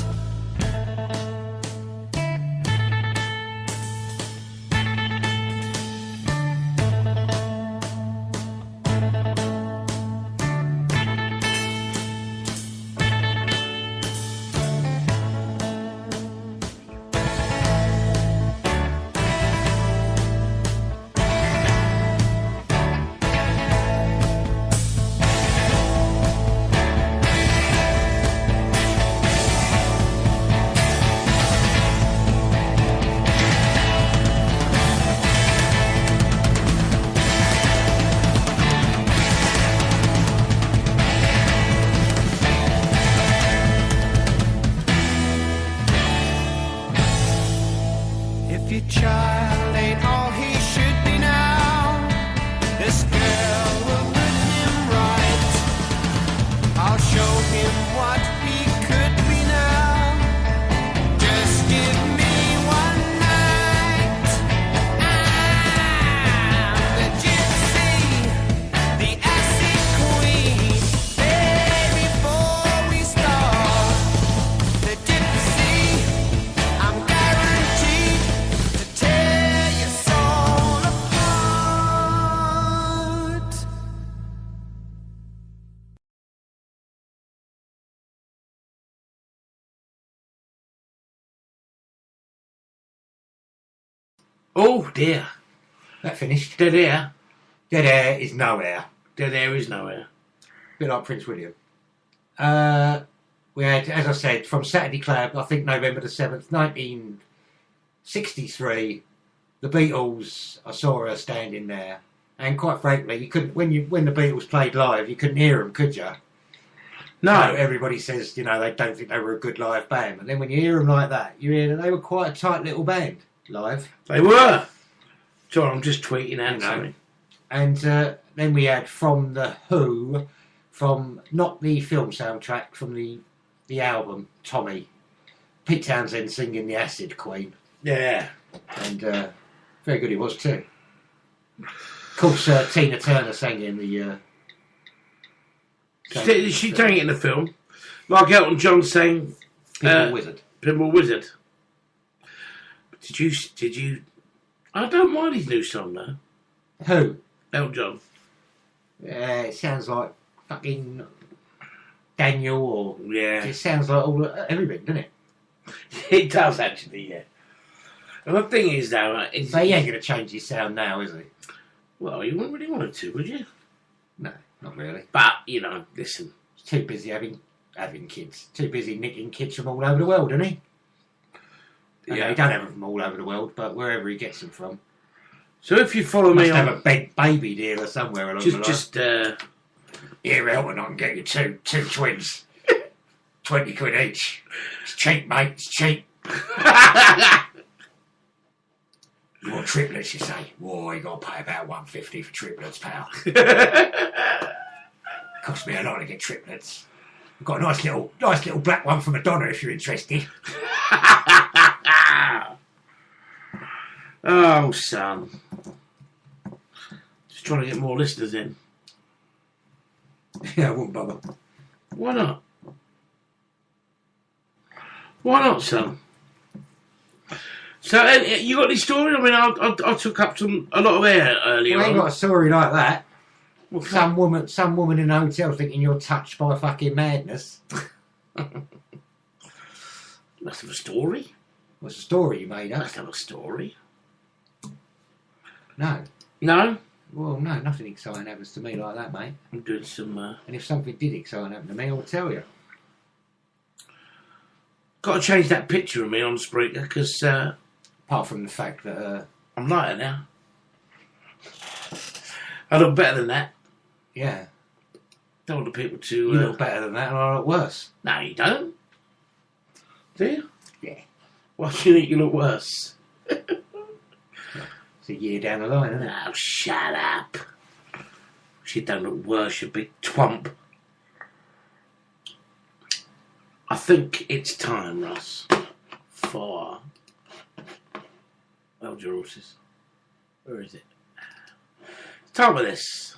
If your child ain't all he should be now, this girl will put him right. I'll show him what he could be now. Just give me one night. I'm the gypsy, the acid queen. There before we start. The gypsy, I'm guaranteed to tear your soul apart. Oh dear. That finished. Dead air. Dead air is no air. Dead air is nowhere. Bit like Prince William. We had, as I said, from Saturday Club, I think November the 7th, 1963, the Beatles, I saw her standing there. And quite frankly, you couldn't, when the Beatles played live, you couldn't hear them, could you? No. Everybody says, they don't think they were a good live band. But then when you hear them like that, you hear that they were quite a tight little band live. They were. Sorry, I'm just tweeting out something. And then we had from The Who, from not the film soundtrack, from the album, Tommy, Pete Townsend singing The Acid Queen. Yeah. And very good it was too. Of course, Tina Turner sang in the... She sang it in the film. Like Elton John sang... Pinball Wizard. Pinball Wizard. Did you... I don't mind his new song though. Who? Elton John. It sounds like fucking Daniel or... Yeah. It sounds like everything, doesn't it? It does actually, yeah. And the thing is though... So he ain't going to change his sound now, is he? Well, you wouldn't really want him to, would you? No, not really. But, listen. He's too busy having kids. Too busy nicking kids from all over the world, isn't he? Yeah. He don't have them from all over the world, but wherever he gets them from. So if you follow me on... Must have a big baby dealer somewhere along the line. Here, Elton, I can get you two twins. 20 quid each. It's cheap, mate, it's cheap. You want triplets, you say? Whoa, you got to pay about $150 for triplets, pal. Cost me a lot to get triplets. I've got a nice little black one for Madonna if you're interested. Oh, son. Just trying to get more listeners in. Yeah, I wouldn't bother. Why not? Why not, son? So, you got any story? I mean, I took up a lot of air earlier Well, I ain't on. got a story like that. Well, Some woman in a hotel thinking you're touched by fucking madness. Must have a story. What's the story you made up? Must have a story. No. No? Well, no, nothing exciting happens to me like that, mate. I'm doing some... And if something did exciting happen to me, I would tell you. Got to change that picture of me on Spreaker, because... Apart from the fact that... I'm lighter now. I look better than that. Yeah. Don't want the people to... You look better than that and I look worse. No, you don't. Do you? Yeah. Why do you think you look worse? It's a year down the line, isn't it? Oh, shut up. She don't look worse, you big twump. I think it's time, Russ, for... Hold your horses. Where is it? It's time for this.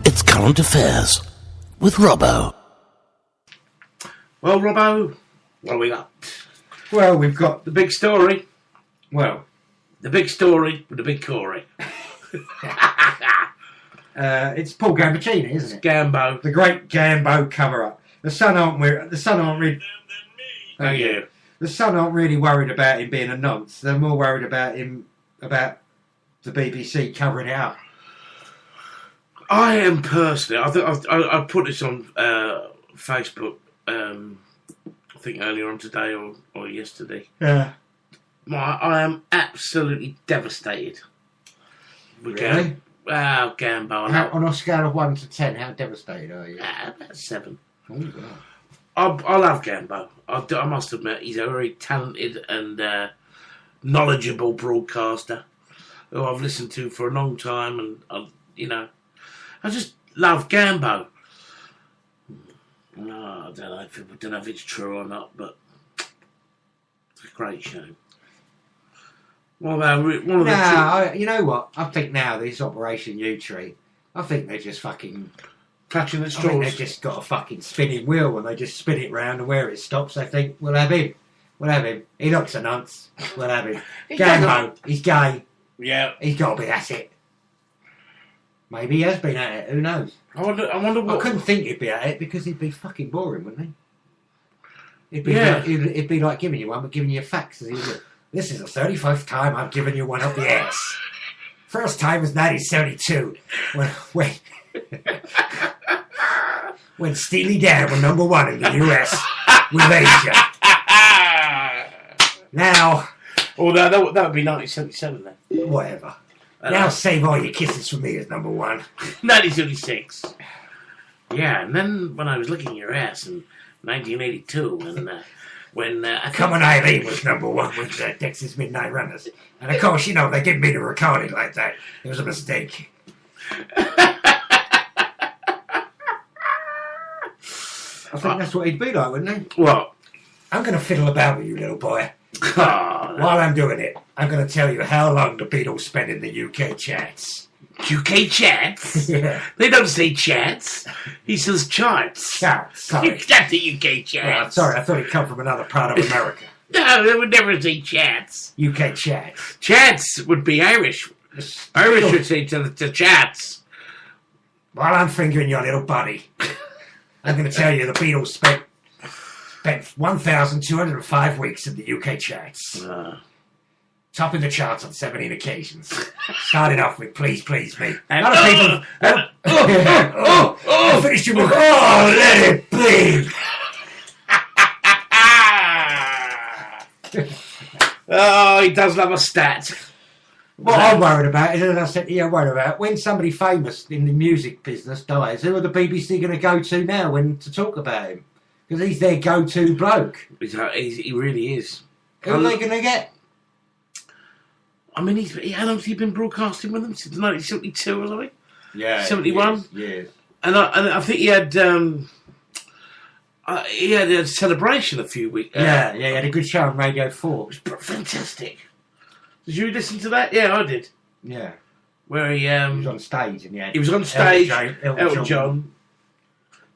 It's Current Affairs with Robbo. Well, Robbo, what have we got? Well, we've got... The big story. Well... The big story with the big Corey. it's Paul Gambaccini, isn't it? Gambo. The great Gambo cover-up. The Sun aren't really... Thank you. The Sun aren't really worried about him being a nonce. They're more worried about the BBC covering it up. I am personally... I put this on Facebook, I think earlier on today or yesterday. Yeah. I am absolutely devastated. Really? Gambo. On a scale of 1 to 10, how devastated are you? About 7. Oh, wow. I love Gambo. I must admit, he's a very talented and knowledgeable broadcaster who I've listened to for a long time, and I just love Gambo. I don't know if it's true or not, but it's a great show. What about you know what? I think now this Operation U Tree, I think they're just fucking clutching the I think straws? they've just got a fucking spinning wheel and they just spin it round, and where it stops, they think, we'll have him. He looks a nonce. We'll have him. Gambo, he's gay. Yeah. He's got to be at it. Maybe he has been at it. Who knows? I wonder what... I couldn't think he'd be at it because he'd be fucking boring, wouldn't he? It'd be like giving you one, but giving you facts. This is the 35th time I've given you one up the ass. First time was 1972 when Steely Dan were number 1 in the US with Asia. Now... Oh, that would be 1977 then. Whatever. Now Save All Your Kisses for Me is number 1. 1976. Yeah, and then when I was licking your ass in 1982, when Come On Eileen was number 1 with Texas Midnight Runners. And of course, they didn't mean to record it like that. It was a mistake. I think that's what he'd be like, wouldn't he? What? I'm going to fiddle about with you, little boy. Oh, While I'm doing it, I'm going to tell you how long the Beatles spent in the UK charts. UK chats? Yeah. They don't say chats. He says charts. Charts, sorry. That's the UK Oh, chats. sorry, I thought he'd come from another part of America. No, they would never say chats. UK charts. Chats would be Irish. Irish would say to chats. While I'm fingering your little body, I'm going to tell you the Beatles spent 1,205 weeks in the UK charts. Topping the charts on 17 occasions. Starting off with Please Please Me. A lot of people... I finished it with Oh, Let It Bleed. Oh, he does love a stat. What I'm worried about is, as I said to you, I'm worried about when somebody famous in the music business dies, who are the BBC going to go to now to talk about him? Because he's their go-to bloke. He really is. Who are they going to get? I mean, how long's he been broadcasting with them? Since 1972 or something? Yeah. 71? Years. And I think he had a celebration a few weeks. He had a good show on Radio 4. It was fantastic. Did you listen to that? Yeah, I did. Yeah. Where he was on stage and he was on stage. Elton John.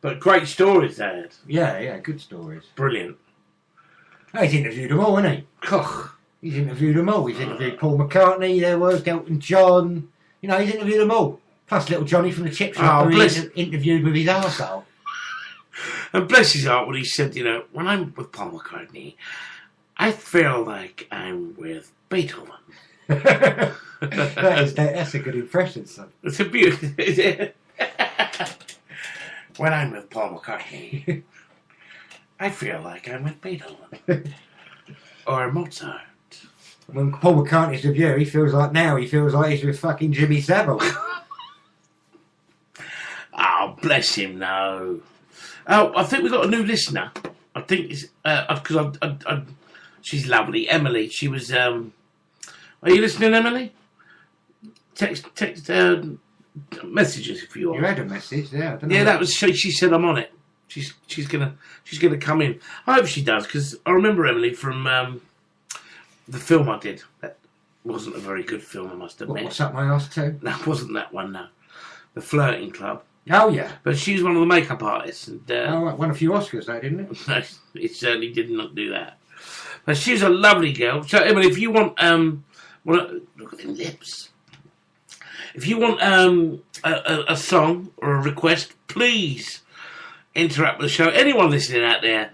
But great stories they had. Yeah, good stories. Brilliant. He's interviewed them all, hasn't he? He's interviewed them all. He's interviewed Paul McCartney, there was Elton John. You know, he's interviewed them all. Plus little Johnny from the Chip Shop, who he interviewed with his arsehole. And bless his heart when he said, you know, when I'm with Paul McCartney, I feel like I'm with Beethoven. That's a good impression, son. It's a beautiful... When I'm with Paul McCartney, I feel like I'm with Beethoven. Or Mozart. When Paul McCartney's with you, he feels like he's with fucking Jimmy Savile. Oh, bless him, no. Oh, I think we've got a new listener. I think it's... Because she's lovely. Emily, she was... Are you listening, Emily? Text messages if you want. You had a message, yeah. I don't know yeah, that was... She said I'm on it. She's gonna come in. I hope she does, because I remember Emily from the film I did. That wasn't a very good film, I must admit. What's Up My Ass Too? That wasn't that one, no. The Flirting Club. Oh, yeah. But she was one of the makeup artists. And, won a few Oscars, though, didn't it? No, it certainly did not do that. But she's a lovely girl. So, Emily, if you want... look at them lips. If you want a song or a request, please interact with the show. Anyone listening out there,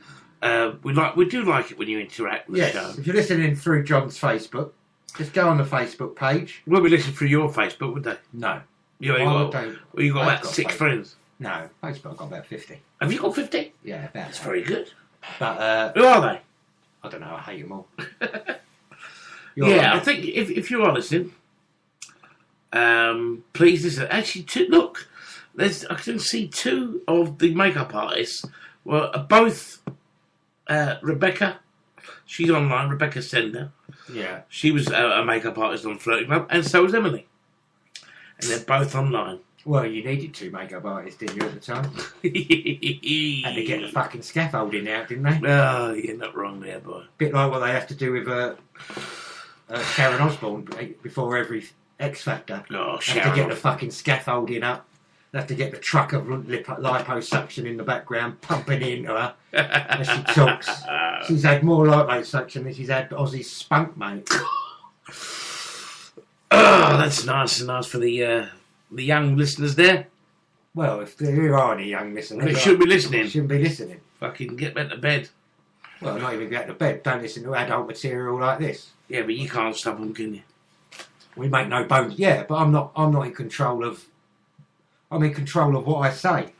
we do like it when you interact with the show. If you're listening through John's Facebook, just go on the Facebook page. Will be listening through your Facebook, would they? No. You got about 6 friends? No, Facebook I've got about 50. Have you got 50? Yeah, about That's very good. But who are they? I don't know, I hate them all. I think if you are listening, please listen. Actually, look, I can see 2 of the makeup artists were both Rebecca. She's online, Rebecca Sender. Yeah. She was a makeup artist on Flirting Club, and so was Emily. And they're both online. Well, you needed 2 makeup artists, didn't you, at the time? Had to get the fucking scaffolding out, didn't they? Oh, you're not wrong there, boy. Bit like what they have to do with Sharon Osbourne before every X Factor. Oh, They have to get the fucking scaffolding up. They have to get the truck of liposuction in the background pumping into her as she talks. She's had more liposuction than she's had Ozzy's spunk, mate. Oh, that's nice for the young listeners there. Well, if there are any young listeners, they should be listening. Shouldn't be listening. Fucking get back to bed. Well, not even get to bed. Don't listen to adult material like this. Yeah, but you can't stop them, can you? We make no bones. Yeah, but I'm not in control of. I'm in control of what I say,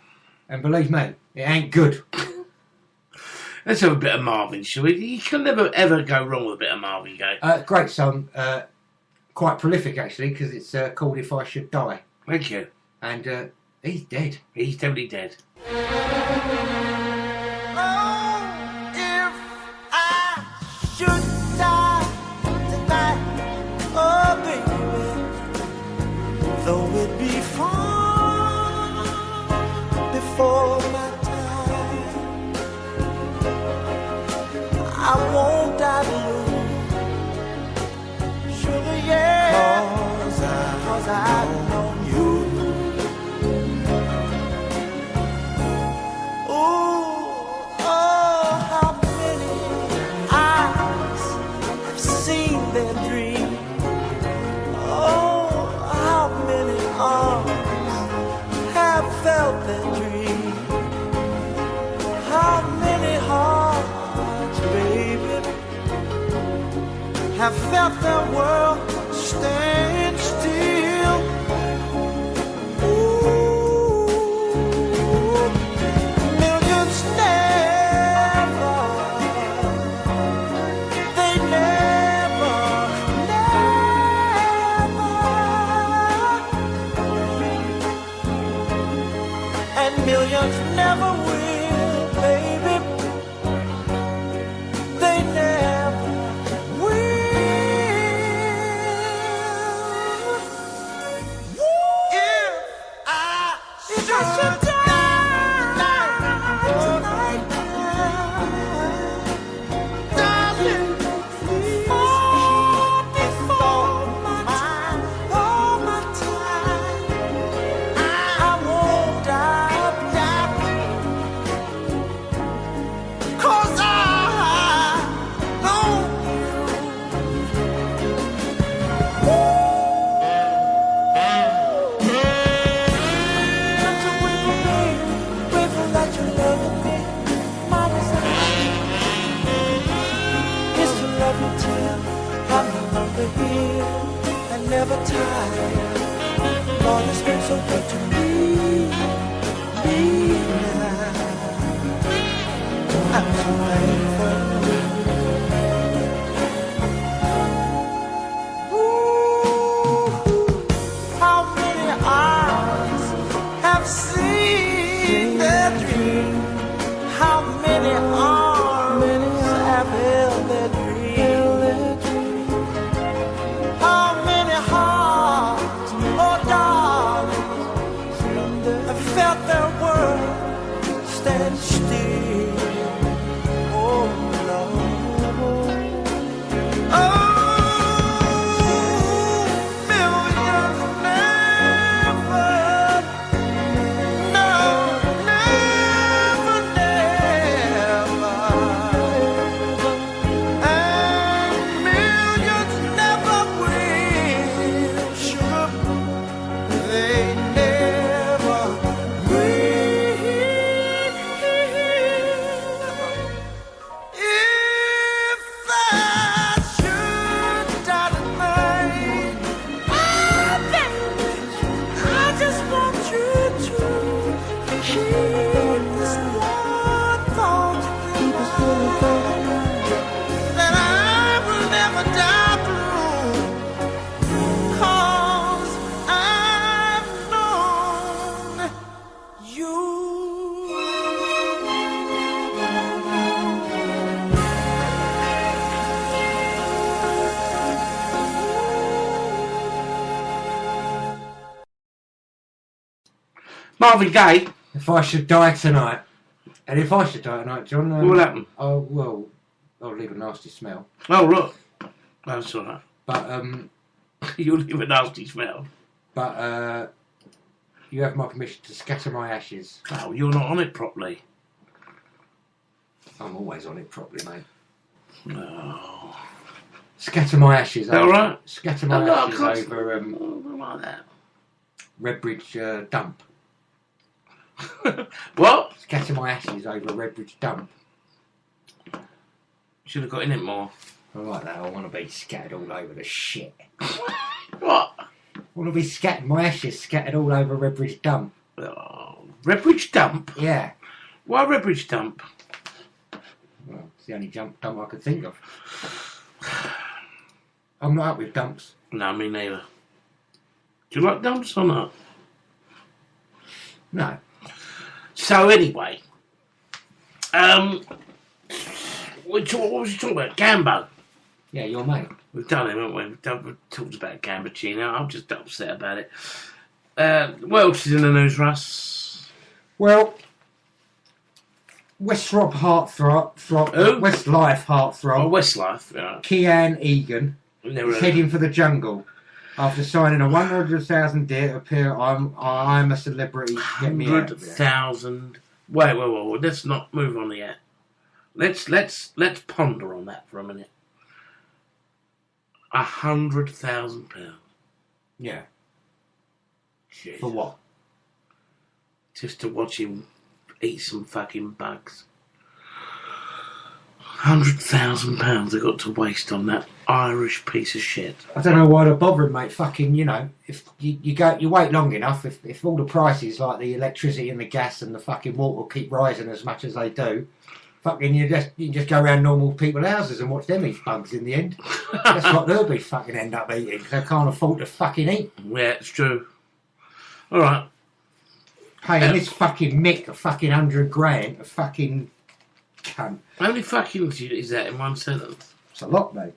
and believe me, it ain't good. Let's have a bit of Marvin, shall we? You can never ever go wrong with a bit of Marvin Gaye. Great song, quite prolific actually, because it's called "If I Should Die." Thank you. And he's dead. He's totally dead. Though it be far before my time, I won't die blue. Sugar, yeah, cause I've known you. Ooh, oh, how many eyes have seen their dream. Oh, how many arms have felt that dream? How many hearts, baby, have felt their world stand still? Ooh, millions never, they never. And millions never will, baby. They never will. Never tired. Lord, it's been so good to me now. I'm so thankful. Ooh, how many eyes have seen their dream? How many arms have held their dream? Felt their world stand still. Oh Lord, oh, millions never, no, never, and millions never will. Sure, they never. Marvin Gaye. If I should die tonight, and if I should die tonight, John, What will happen? Oh well, I'll leave a nasty smell. Oh look, that's all right. But You'll leave a nasty smell. But you have my permission to scatter my ashes. Oh, you're not on it properly. I'm always on it properly, mate. No. Scatter my ashes. All right. Scatter my ashes over like that. Redbridge dump. What? Scatter my ashes over Redbridge dump. Should have got in it more. I like that. I want to be scattered all over the shit. What? I want to be scattered. My ashes scattered all over Redbridge dump. Oh, Redbridge dump? Yeah. Why Redbridge dump? Well, it's the only dump I could think of. I'm not up with dumps. No, me neither. Do you like dumps or not? No. So anyway, what was you talking about? Gambo. Yeah, your mate. We've done it, haven't we? We've talked about Gambuccino. I'm just upset about it. What else is in the news, Russ? Well, Westlife heartthrob. Oh, Westlife, yeah. Kian Egan is heading for the jungle after signing a 100,000 deal to appear. I'm a celebrity. Get me out of here. 100,000. Wait. Let's not move on yet. Let's ponder on that for a minute. £100,000. Yeah. Jesus. For what? Just to watch him eat some fucking bugs. £100,000 they got to waste on that Irish piece of shit. I don't know why they're bothering, mate. Fucking, if you wait long enough, if all the prices like the electricity and the gas and the fucking water keep rising as much as they do, fucking you just go around normal people's houses and watch them eat bugs in the end. That's what they'll be fucking end up eating because they can't afford to fucking eat. Yeah, it's true. All right. Paying this fucking Mick a fucking $100,000, a fucking cunt. How many fucking is that in one sentence? It's a lot, mate.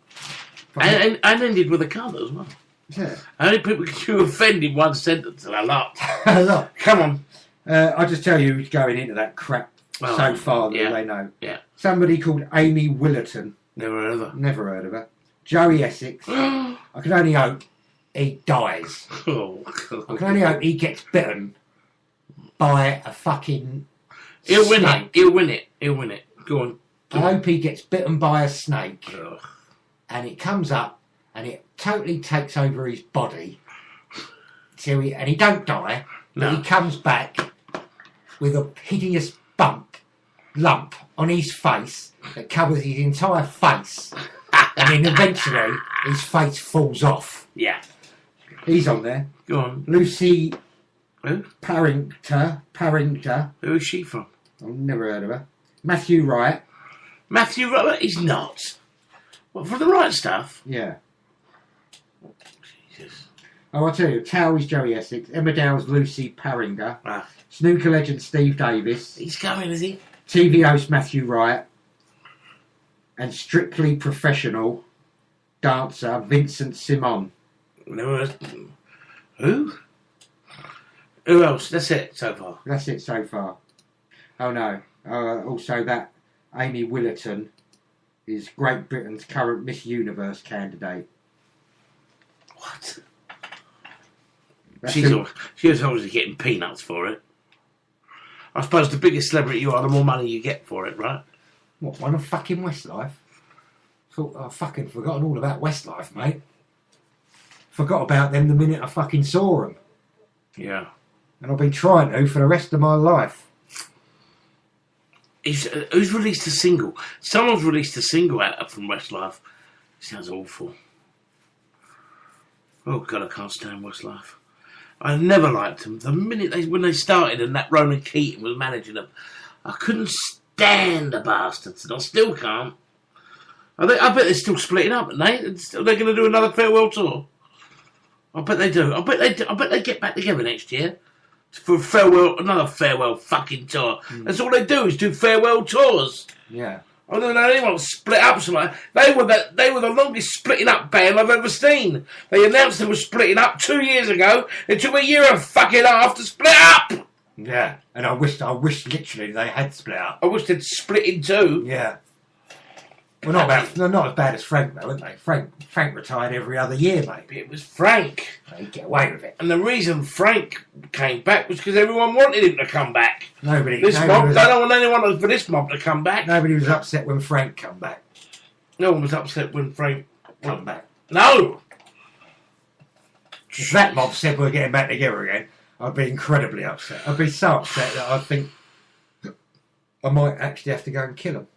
And ended with a cunt as well. Yeah. How many people can you offend in one sentence? And a lot. A lot. Come on. I'll just tell you who's going into that crap so far that they know. Yeah. Somebody called Amy Willerton. Never heard of her. Never heard of her. Joey Essex. I can only hope he dies. Oh, I can only hope he gets bitten by a fucking He'll win snake. it. He'll win it. He'll win it. Go on. I hope he gets bitten by a snake Ugh. and it comes up and it totally takes over his body. And he don't die, but he comes back with a hideous lump on his face that covers his entire face. And then eventually his face falls off. Yeah. He's on there. Go on. Lucy Who? Parrington. Who is she from? I've never heard of her. Matthew Wright. Matthew Robert? He's not. What, for the right stuff? Yeah. Jesus. Oh, I'll tell you. Towie's Joey Essex. Emmerdale's Lucy Parringer. Ah. Snooker legend Steve Davis. He's coming, is he? TV host Matthew Wright. And Strictly Professional dancer Vincent Simon. Never heard. Who? Who else? That's it so far. That's it so far. Oh no. Also that Amy Willerton is Great Britain's current Miss Universe candidate. What? That's She was obviously getting peanuts for it. I suppose the bigger celebrity you are, the more money you get for it, right? What, one of fucking Westlife? Thought I've fucking forgotten all about Westlife, mate. Forgot about them the minute I fucking saw them. Yeah. And I've been trying to for the rest of my life. Who's released a single? Someone's released a single out from Westlife. Sounds awful. Oh God, I can't stand Westlife. I never liked them. The minute when they started and that Ronan Keating was managing them, I couldn't stand the bastards, and I still can't. I bet they're still splitting up, aren't they? Are they going to do another farewell tour? I bet they do. I bet they get back together next year for another farewell fucking tour. That's all they do is do farewell tours. Yeah. I don't know anyone split up so like they were the longest splitting up band I've ever seen. They announced they were splitting up 2 years ago. It took a year and fucking half to split up. Yeah. And I wish literally they had split up. I wish they'd split in two. Yeah. Well, not as bad as Frank though, weren't they? Frank retired every other year, mate. It was Frank. He'd get away with it. And the reason Frank came back was because everyone wanted him to come back. I don't want anyone for this mob to come back. Nobody was upset when Frank come back. No one was upset when Frank come back. No! If that mob said we're getting back together again, I'd be incredibly upset. I'd be so upset that I'd think I might actually have to go and kill them.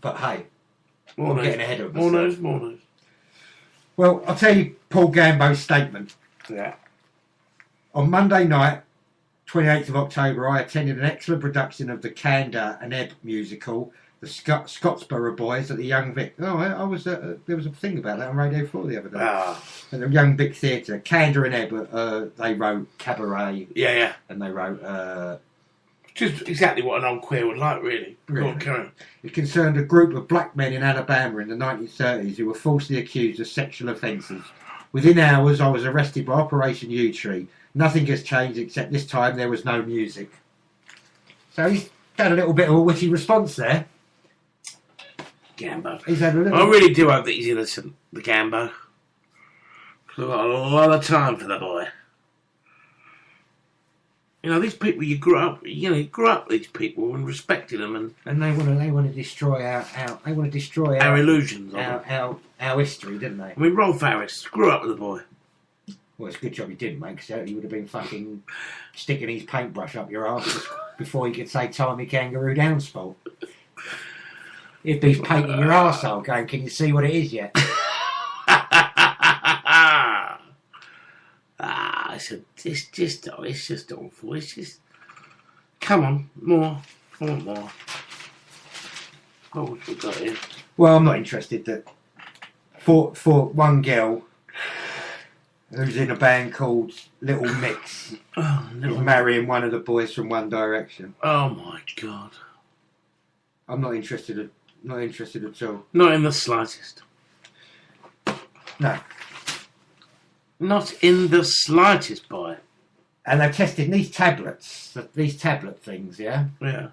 But hey, I'm getting ahead of myself. More news. Well, I'll tell you Paul Gambo's statement. Yeah. On Monday night, 28th of October, I attended an excellent production of the Candor and Ebb musical, the Scottsboro Boys at the Young Vic. Oh, I was there was a thing about that on Radio 4 the other day. At the Young Vic Theatre. Candor and Ebb, they wrote Cabaret. Yeah. And they wrote... just exactly what an on-queer would like, really. Go on, carry on. It concerned a group of black men in Alabama in the 1930s who were falsely accused of sexual offences. Within hours, I was arrested by Operation U-Tree. Nothing has changed except this time there was no music. So he's had a little bit of a witty response there. Gambo. He's had a little... I really do hope that he's innocent, the Gambo. Because I've got a lot of time for the boy. You know, these people you grew up with these people and respected them, and they want to destroy our illusions, our history, didn't they? I mean, Rolf Harris grew up with the boy. Well, it's a good job he didn't, mate, because he would have been fucking sticking his paintbrush up your arse before he could say Tommy Kangaroo Down's fault. He'd be painting your arsehole going, can you see what it is yet? It's just awful. It's just... Come on, more. I want more. What have we got here? Well, I'm not interested that for one girl who's in a band called Little Mix is marrying one of the boys from One Direction. Oh my God! I'm not interested at all. Not in the slightest. No. Not in the slightest, boy. And they're testing these tablets, these tablet things, yeah? Yeah.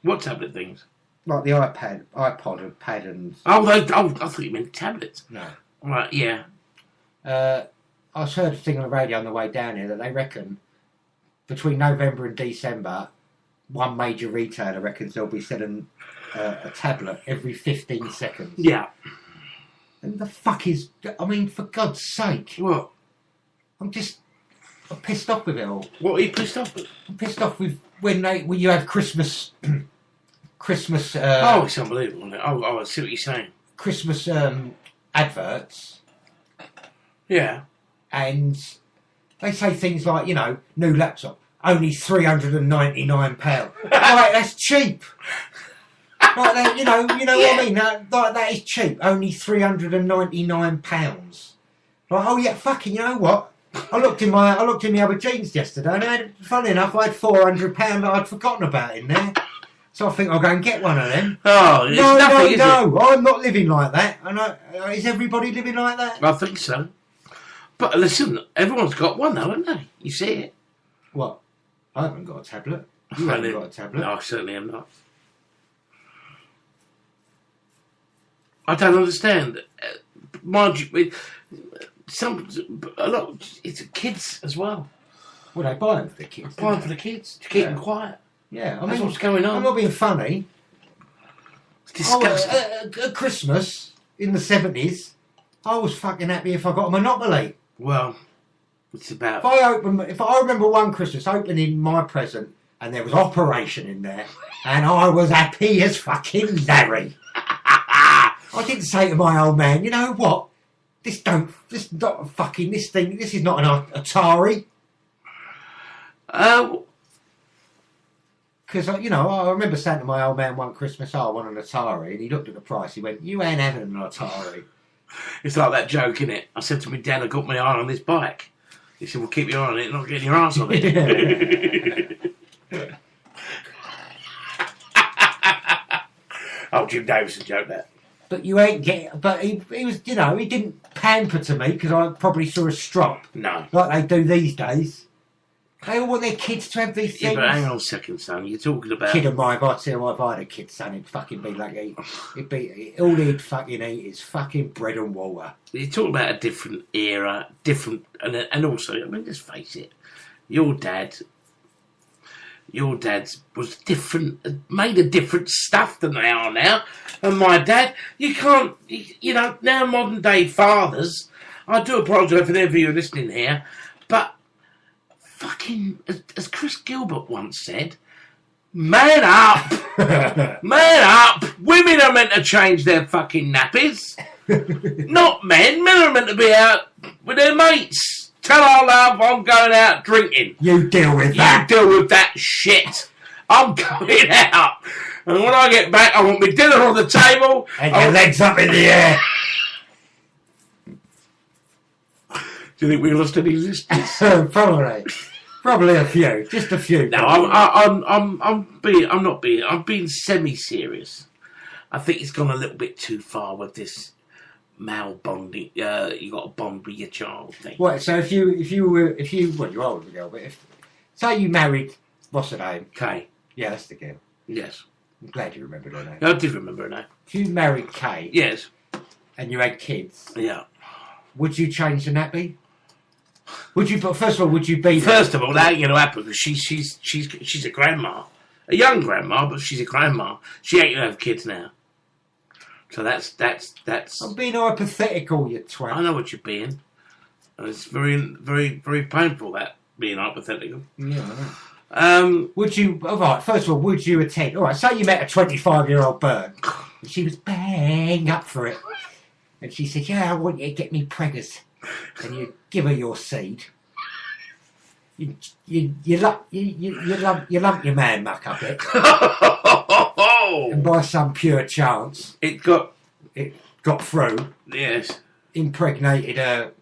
What tablet things? Like the iPod and pad and... Oh, I thought you meant tablets. No. Right, yeah. I heard a thing on the radio on the way down here that they reckon between November and December, one major retailer reckons they'll be selling a tablet every 15 seconds. Yeah. And the fuck is... I mean, for God's sake. What? I'm pissed off with it all. What are you pissed off with? I'm pissed off with when you have Christmas... Christmas... oh, it's unbelievable. Oh, I see what you're saying. Christmas adverts. Yeah. And they say things like, you know, new laptop, only £399. Right, that's cheap. Like that, you know what I mean? That is cheap. Only £399. Like, oh yeah, fucking, you know what? I looked in my other jeans yesterday, and funny enough, I had £400 that I'd forgotten about in there. So I think I'll go and get one of them. Oh, it's nothing, is it? I'm not living like that. Is everybody living like that? I think so. But listen, everyone's got one though, haven't they? You see it. What? I haven't got a tablet. You haven't got a tablet. No, I certainly am not. I don't understand. Mind you, a lot. It's kids as well. Well, they buy them for the kids. Buy them for the kids to keep them quiet. Yeah, that's what's going on. I'm not being funny. It's disgusting. At Christmas in the 70s, I was fucking happy if I got a Monopoly. Well, it's about. If I remember one Christmas opening my present and there was Operation in there, and I was happy as fucking Larry. I didn't say to my old man, you know what? This is not an Atari. Because, I remember saying to my old man one Christmas, I want an Atari, and he looked at the price, he went, you ain't having an Atari. It's like that joke, innit? I said to my dad, I got my eye on this bike. He said, well, keep your eye on it, not getting your arse on it. Oh, Jim Davison joke that. But you ain't getting... But he was, he didn't pamper to me, because I probably saw a strop. No. Like they do these days. They all want their kids to have these things. Yeah, but hang on a second, son. You're talking about... Kid of mine, if I had a kid, son, it'd fucking be like... all he'd fucking eat is fucking bread and water. You're talking about a different era, and also, I mean, let's face it, your dad's was different, made of different stuff than they are now. And my dad, you can't, now modern day fathers, I do apologise for any of you listening here, but fucking, as Chris Gilbert once said, man up! Man up! Women are meant to change their fucking nappies. Not men. Men are meant to be out with their mates. Tell our love I'm going out drinking. You deal with that. You deal with that shit. I'm going out. And when I get back, I want my dinner on the table. And your legs up in the air. Do you think we lost any listeners? Probably a few. Just a few. No, I'm being semi-serious. I think it's gone a little bit too far with this male bonding. You got to bond with your child thing. What? So if you you're older girl, but say you married, what's her name? Kay. Yeah, that's the girl. Yes. I'm glad you remembered her name. I did remember her name. If you married Kay. Yes. And you had kids. Yeah. Would you change the nappy? Would you? But first of all, would you be? First of all, that ain't going to happen because she's a grandma, a young grandma, but she's a grandma. She ain't going to have kids now. So that's. I'm being hypothetical, you twat. I know what you're being. And it's very, very, very painful that being hypothetical. Yeah. I know. Would you? All right. First of all, would you attend? All right. Say you met a 25-year-old bird, and she was bang up for it, and she said, "Yeah, I want you to get me preggers," and you give her your seed. You lump your man muck up it, and by some pure chance, it got through. Yes, impregnated her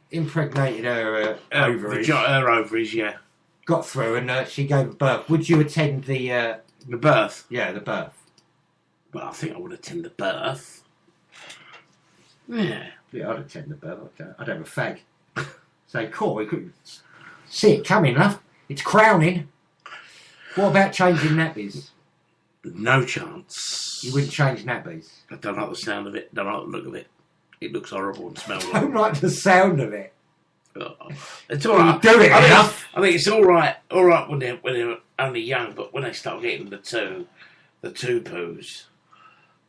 ovaries. Her ovaries, yeah. Got through, and she gave birth. Would you attend the birth? Yeah, the birth. Well, I think I would attend the birth. Yeah, I'd attend the birth. I'd have a fag. Say, cool. We could see it coming, love. It's crowning. What about changing nappies? No chance. You wouldn't change nappies? I don't like the sound of it. Don't like the look of it. It looks horrible and smells I don't like the sound of it. It's all right. You do it enough. I think it's all right when they're only young, but when they start getting the two poos,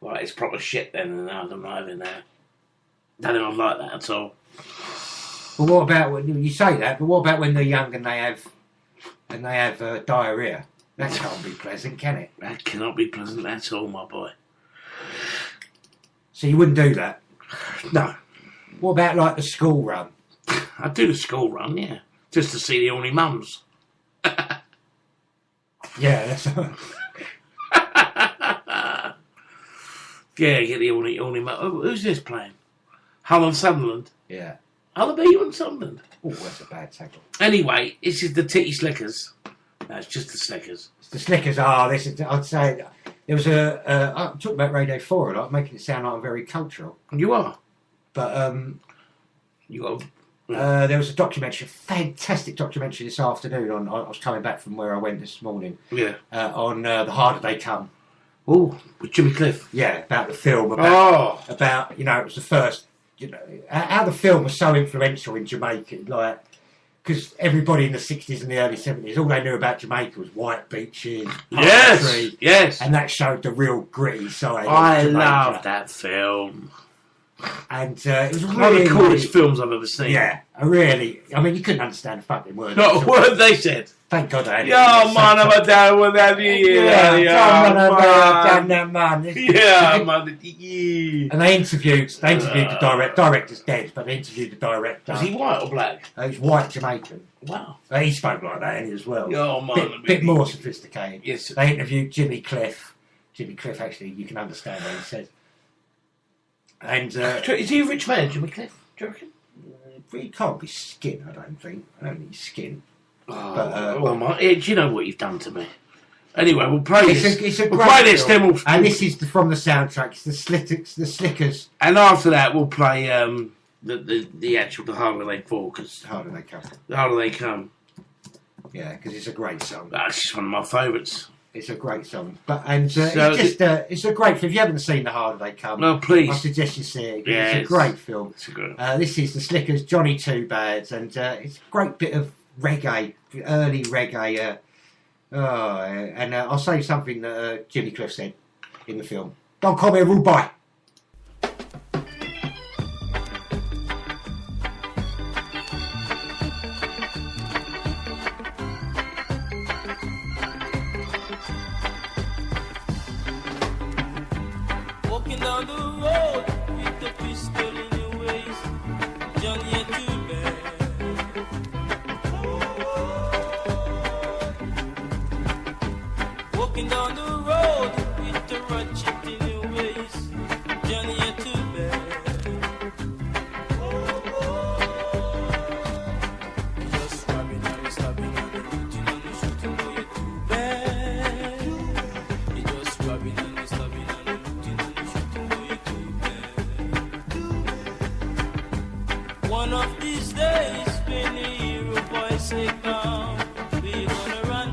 like it's proper shit then, and I'm not having that. I don't like that at all. But what about when you say that? But what about when they're young and they have diarrhea? That can't be pleasant, can it? That cannot be pleasant at all, my boy. So you wouldn't do that? No. What about like the school run? I'd do the school run, yeah, just to see the horny mums. Yeah, that's. Yeah, get the horny mums. Oh, who's this playing? Hull and Sunderland. Yeah. Hull and Sunderland. Oh, that's a bad tackle. Anyway, this is the titty slickers. No, it's just the slickers. The Slickers are. This is. I'd say there was I'm talking about Radio 4 a lot, making it sound like I'm very cultural. You are. But You got. there was a documentary, a fantastic documentary this afternoon. I was coming back from where I went this morning. Yeah. On The Harder They Come. Oh, with Jimmy Cliff. Yeah, about the film. About it was the first. How the film was so influential in Jamaica, like. Because everybody in the 60s and the early 70s, all they knew about Jamaica was white beaches, poetry, yes, and that showed the real gritty side. I of Jamaica. love that film. And it was One of the coolest films I've ever seen. Yeah, I mean, you couldn't understand a fucking word. Not a word they said. Thank God I had it. Yeah, man, I'm down with that. Yeah, man. Yeah, man. And they interviewed the director's dead, but they interviewed the director. Was he white or black? He's white Jamaican. Wow. He spoke like that as well. Oh, man. Bit more sophisticated. Yes. They interviewed Jimmy Cliff. Jimmy Cliff, actually, you can understand what he said. And is he a rich man, Jimmy Cliff? Do you reckon? He can't be skin, I don't think. I don't think he's skin. Do you know what you've done to me? Anyway, we'll play this. It's a we'll great play this, film. then and this is from the soundtrack. It's the Slickers. And after that, we'll play the actual The Harder They Fall. Cause Harder They Come. The Harder They Come. Yeah, because it's a great song. That's just one of my favourites. It's a great song, it's a great film. If you haven't seen The Harder They Come, no, please, I suggest you see it. Yeah, it's a great film. It's a good. This is the Slickers, Johnny Two Bads, and it's a great bit of reggae, early reggae. And I'll say something that Jimmy Cliff said in the film. Don't call me a rude boy. Walking down the road with a pistol in your waist, Johnny ain't too bad. Walking down the road with a ratchet in your waist, Johnny ain't too bad. Just stabbing and stabbing and looting and shooting, boy, you're too bad. You just stabbing and stabbing and looting and shooting, boy, you're too bad. One of these days, when the hero boys say come, we gonna run.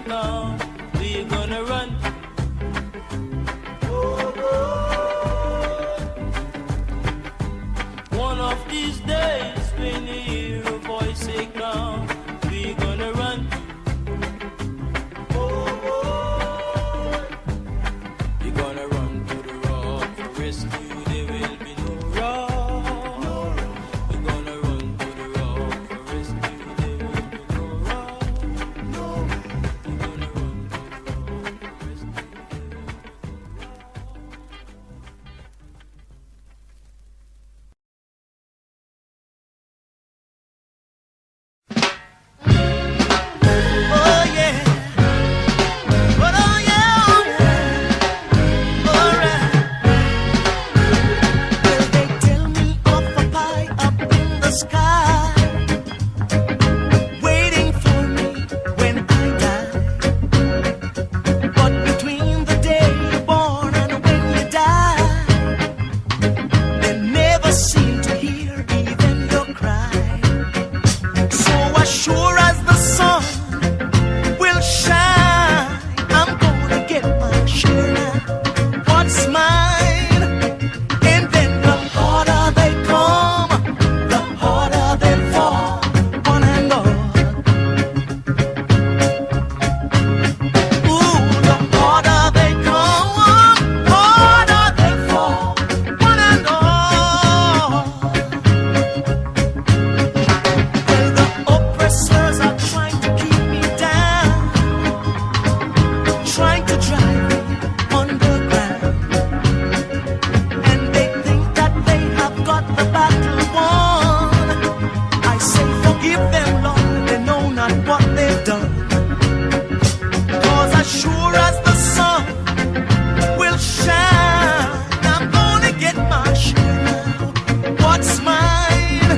now. We're gonna run. One of these days, when you hear a voice say, "Come," we're gonna run. You're gonna run to the rock for rescue. There will be no rock. You're gonna run to the rock for rescue. There will be no rock. You're gonna run to the rock for rescue. There will be no rock. Oh yeah, but oh yeah, alright. Well, they tell me of a pie up in the sky, waiting for me when I die. But between the day you're born and when you die, they never seem to hear even your cry. So as sure as the sun will shine, I'm gonna get my share now. What's mine? And then the harder they come, the harder they fall, one and all. Ooh, the harder they come, harder they fall, one and all. Well, the oppressors are trying to keep me down, trying to drive me underground, and they think that they have got the battle won. I say forgive them, Lord, they know not what they've done. 'Cause as sure as the sun will shine, I'm gonna get my share now. What's mine?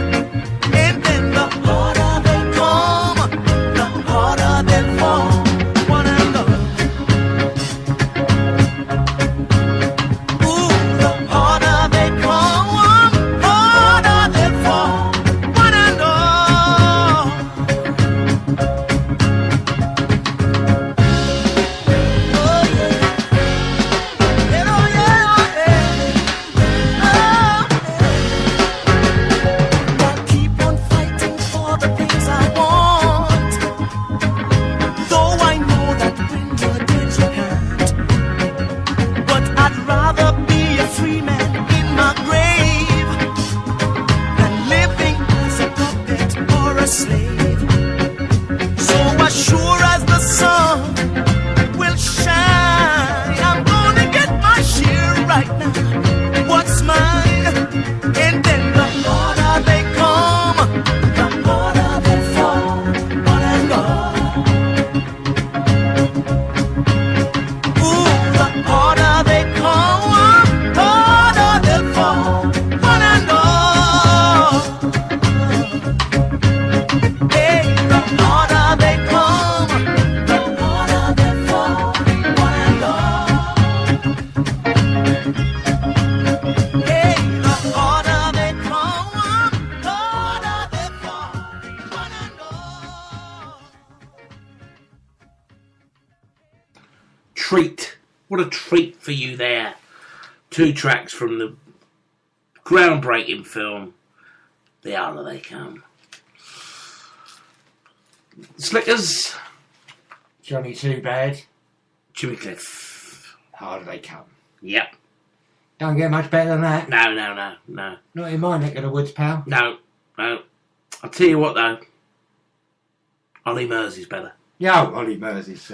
And then the harder they come, the harder they fall, one and all. Ooh, the harder they come, harder they fall, one and all. Oh yeah, and oh yeah, oh yeah, oh yeah. I'll keep on fighting for the things I want, though I know that when you're dead you can't. But I'd rather be a free man in my grave than living as a puppet or a slave. So as sure as the sun will shine, I'm gonna get my share right now. What's mine? And then the harder they come, the harder they fall, one and all. Ooh, the harder they come, harder they fall, one and all. Hey, the harder they come, the harder they fall, one and all. Hey, the harder they come, harder they fall, one and all. Treat. What a treat for you there. 2 tracks from the groundbreaking film, The Harder They Come. Slickers, Johnny Too Bad. Jimmy Cliff. Harder they come. Yep. Don't get much better than that. No. Not in my neck of the woods, pal. No. I'll tell you what though. Ollie Murs is better. Yo, Ollie Murs is...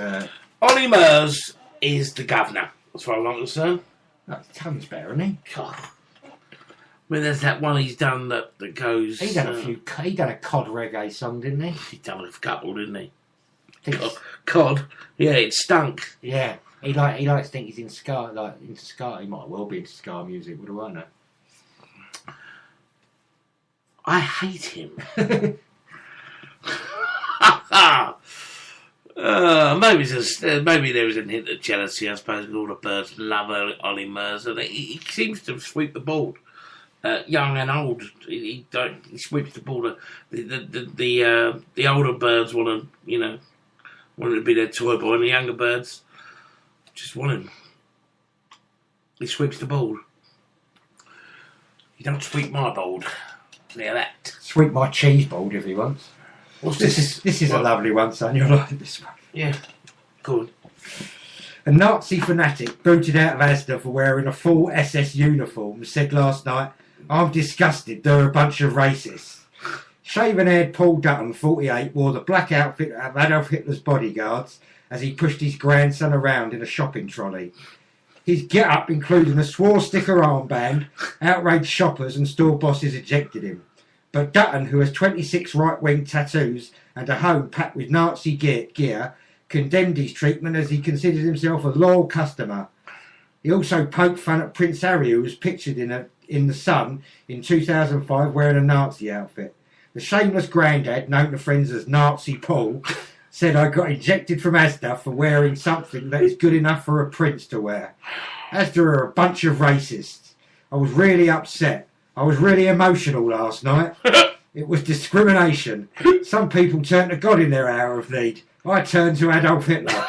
Ollie Murs is the governor, as far as I'm concerned. That's tons better, isn't he? God. I mean, there's that one he's done that goes... He done he done a cod reggae song, didn't he? He done a couple, didn't he? Thinks- Cod. Yeah, it stunk. Yeah. He likes to think he's in ska, like into ska. He might well be into ska music. What do I know? I hate him. Maybe there was a hint of jealousy, I suppose, all the birds love Ollie Murs, and he seems to sweep the board, young and old. He sweeps the board. The older birds want to, wanted to be their toy boy, and the younger birds just want him. He sweeps the board. You don't sweep my board. Look at that. Sweep my cheese board if he wants. What's This is a lovely one, son. You'll like this one. Yeah, good. A Nazi fanatic booted out of Asda for wearing a full SS uniform said last night, "I'm disgusted, they're a bunch of racists." Shaven-haired Paul Dutton, 48, wore the black outfit of Adolf Hitler's bodyguards as he pushed his grandson around in a shopping trolley. His get-up, including a swastika armband, outraged shoppers and store bosses ejected him. But Dutton, who has 26 right-wing tattoos and a home packed with Nazi gear, condemned his treatment as he considered himself a loyal customer. He also poked fun at Prince Harry, who was pictured in The Sun in 2005 wearing a Nazi outfit. The shameless granddad, known to friends as Nazi Paul, said, "I got ejected from Asda for wearing something that is good enough for a prince to wear. Asda are a bunch of racists. I was really upset. I was really emotional last night. It was discrimination. Some people turn to God in their hour of need. I turned to Adolf Hitler."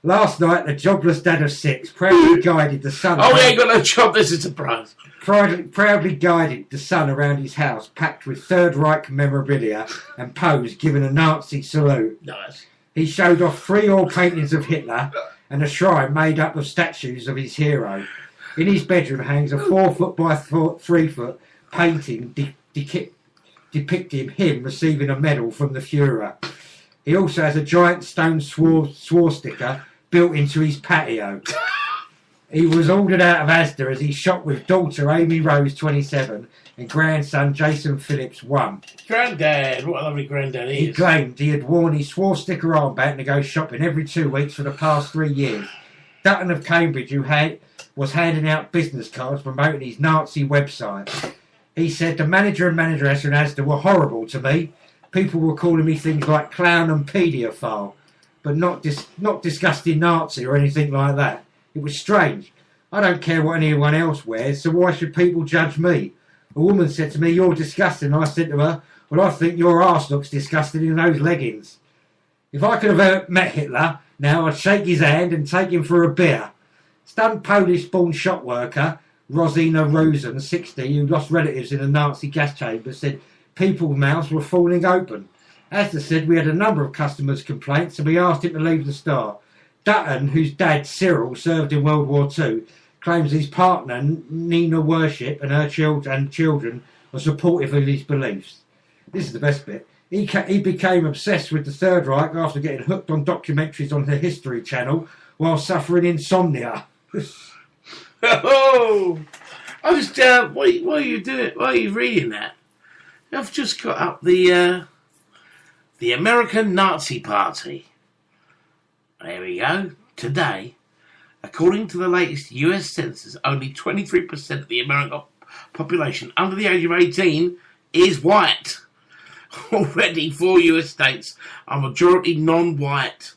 Last night, the jobless dad of 6 proudly guided the son... Oh, he ain't got no job, this is a surprise. Proudly guided the son around his house, packed with Third Reich memorabilia and posed, giving a Nazi salute. Nice. He showed off 3 oil paintings of Hitler and a shrine made up of statues of his hero. In his bedroom hangs a 4 foot by 3 foot painting depicting him receiving a medal from the Fuhrer. He also has a giant stone swastika built into his patio. He was ordered out of Asda as he shopped with daughter Amy Rose, 27, and grandson Jason Phillips, 1. Granddad, what a lovely granddad he He is. claimed he had worn his swastika armband to go shopping every 2 weeks for the past 3 years. Dutton of Cambridge, who was handing out business cards promoting his Nazi website. He said, "The manager and manageress in Asda were horrible to me. People were calling me things like clown and paedophile, but not disgusting Nazi or anything like that. It was strange. I don't care what anyone else wears, so why should people judge me? A woman said to me, 'You're disgusting.' I said to her, 'Well, I think your arse looks disgusting in those leggings.' If I could have ever met Hitler, now I'd shake his hand and take him for a beer." Stunned Polish-born shop worker Rosina Rosen, 60, who lost relatives in a Nazi gas chamber, said people's mouths were falling open. Asda said, "We had a number of customers' complaints and we asked him to leave the store." Dutton, whose dad Cyril served in World War II, claims his partner Nina Worship and her children are supportive of his beliefs. This is the best bit. He became obsessed with the Third Reich after getting hooked on documentaries on the History Channel while suffering insomnia. Oh, I was what are you doing? Why are you reading that? I've just got up the American Nazi Party. There we go. Today, according to the latest US census, only 23% of the American population under the age of 18 is white. Already, 4 US states are majority non-white.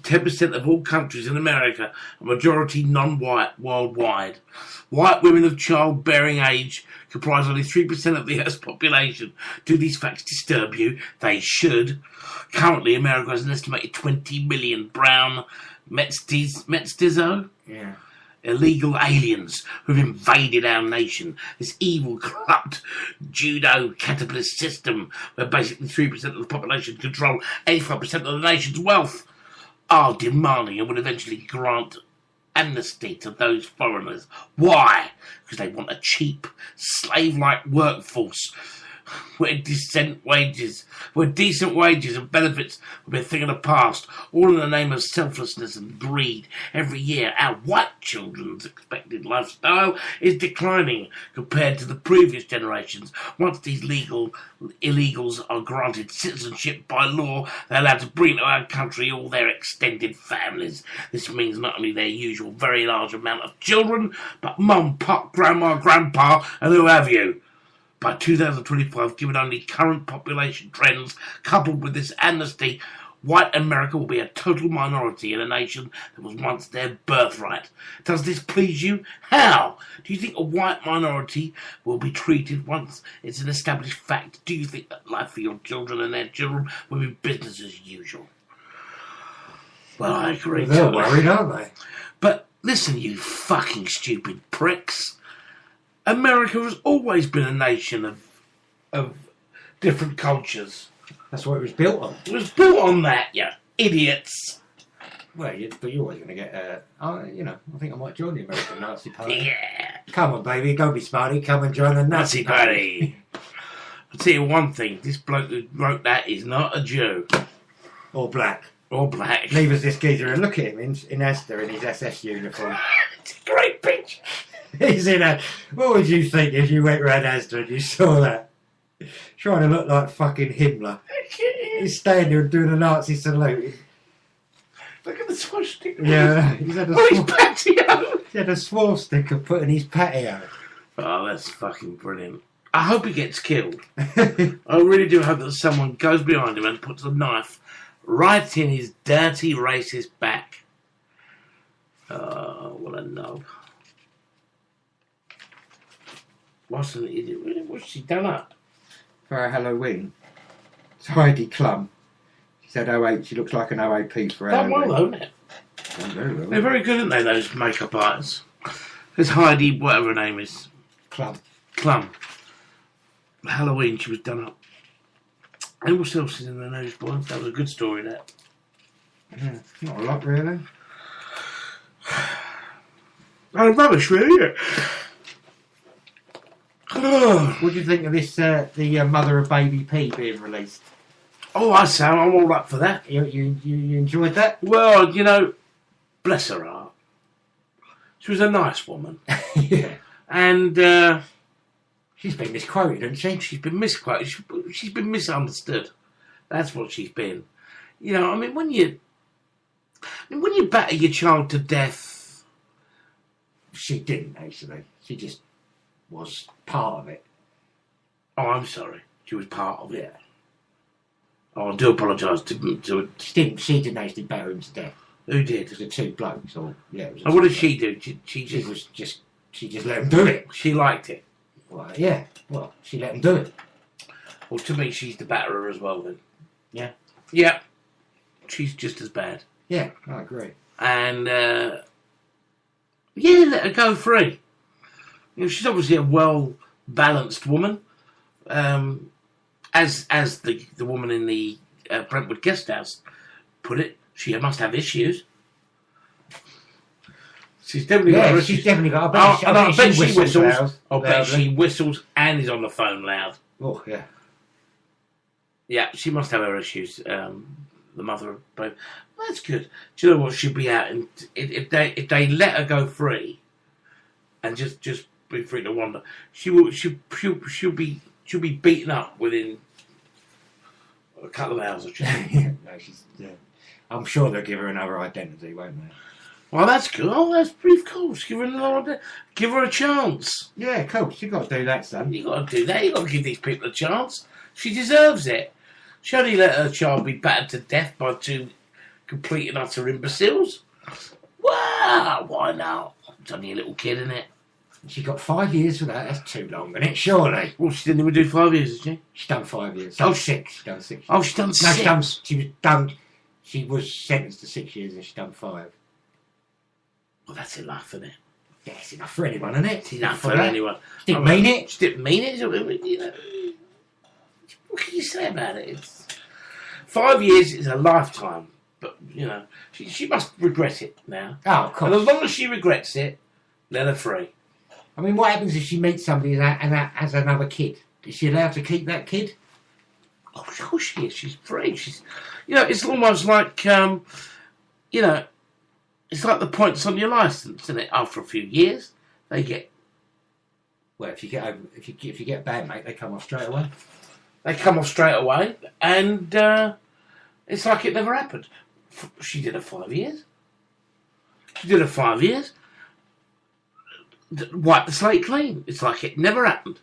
10% of all countries in America are majority non-white worldwide. White women of childbearing age comprise only 3% of the Earth's population. Do these facts disturb you? They should. Currently, America has an estimated 20 million brown mestizo? Yeah. Illegal aliens who've invaded our nation. This evil, corrupt, judo-capitalist system where basically 3% of the population control 85% of the nation's wealth are demanding and will eventually grant amnesty to those foreigners. Why? Because they want a cheap, slave-like workforce where decent wages and benefits will be a thing of the past, all in the name of selflessness and greed. Every year, our white children's expected lifestyle is declining compared to the previous generations. Once these illegals are granted citizenship by law, they're allowed to bring to our country all their extended families. This means not only their usual very large amount of children, but mum, pop, grandma, grandpa, and who have you. By 2025, given only current population trends, coupled with this amnesty, white America will be a total minority in a nation that was once their birthright. Does this please you? How? Do you think a white minority will be treated once it's an established fact? Do you think that life for your children and their children will be business as usual? Well, I agree. They're totally. worried, aren't they? But listen, you fucking stupid pricks. America has always been a nation of different cultures. That's what it was built on. It was built on that, you idiots. Well, but you're always going to get, I think I might join the American Nazi Party. Yeah. Come on, baby, don't be smarty. Come and join the Nazi Nazi Party. I'll tell you one thing. This bloke who wrote that is not a Jew. Or black. Or black. Leave us this geezer and look at him in Esther in his SS uniform. It's a great picture. He's in a... What would you think if you went round Asda and you saw that? Trying to look like fucking Himmler. He's standing there doing a Nazi salute. Look at the swastika. Yeah. He's had a his patio. He had a swastika put in his patio. Oh, that's fucking brilliant. I hope he gets killed. I really do hope that someone goes behind him and puts a knife right in his dirty, racist back. Oh, what a knob. What's an idiot? What's she done up? For her Halloween. It's Heidi Klum. She said 08, she looks like an OAP for Done Halloween. well, though, isn't it? Done very well. They're very good, aren't they, those makeup artists? There's Heidi, whatever her name is. Klum. Halloween, she was done up. And what else is in the news, boys? That was a good story, that. Yeah, not a lot, really. Oh, rubbish, really, What do you think of this, the mother of baby P being released? Oh, I say, I'm all up for that. You enjoyed that? Well, bless her heart. She was a nice woman. Yeah. And she's been misquoted, hasn't she? She's been misquoted. She's been misunderstood. That's what she's been. When you batter your child to death. She didn't, actually. She just was part of it. Oh, I'm sorry. She was part of it. Oh, I do apologise to She didn't actually batter him to death. Who did? It was the two blokes. Or, yeah, it was and what did she do? She just let him do it. She liked it. Well, yeah. Well, she let him do it. Well, to me, she's the batterer as well, then. Yeah. Yeah. She's just as bad. Yeah, I agree. And, let her go free. She's obviously a well-balanced woman. As the woman in the Brentwood guest house put it, she must have issues. She's definitely got issues. She's definitely got. I bet she whistles. Loud, I bet she whistles and is on the phone loud. Oh yeah. Yeah, she must have her issues. The mother of both. That's good. Do you know what? She'll be out, and if they let her go free, and just be free to wander, she'll be beaten up within a couple of hours or so. I'm sure they'll give her another identity, won't they? Well, that's good. Oh, that's pretty cool. Give her a chance. Yeah, of course. You've got to do that, son. You've got to do that. You've got to give these people a chance. She deserves it. She only let her child be battered to death by two complete and utter imbeciles. Wow, why not? It's only a little kid, isn't it? She got 5 years for that. That's too long, isn't it? Surely. Well, she didn't even do 5 years, did she? She's done 5 years. Oh, 6. She's done 6. Oh, she's done 6. She was sentenced to 6 years and she's done 5. Well, that's enough, isn't it? Yeah, it's enough for anyone, isn't it? It's enough for anyone. She didn't mean it. She didn't mean it. What can you say about it? 5 years is a lifetime, but she must regret it now. Oh, of course. And as long as she regrets it, let her free. I mean, what happens if she meets somebody and has another kid? Is she allowed to keep that kid? Oh, of course she is. She's free. It's almost like it's like the points on your licence, isn't it? After a few years, they get. Well, if you get bad, mate, they come off straight away. They come off straight away, and it's like it never happened. She did her 5 years. Wipe the slate clean. It's like it never happened.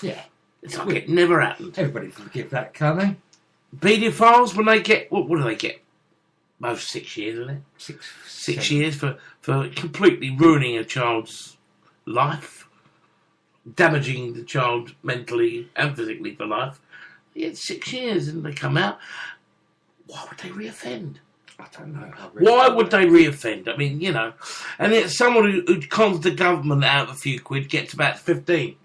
Yeah. It's like it never happened. Everybody forgive that, can't they? Paedophiles, when they get... What do they get? Most 6 years, isn't it? 6 years for completely ruining a child's life, damaging the child mentally and physically for life. They get 6 years and they come out. Why would they reoffend? I don't know. Really Why would they reoffend? I mean, you know, and it's someone who cons the government out of a few quid gets about 15.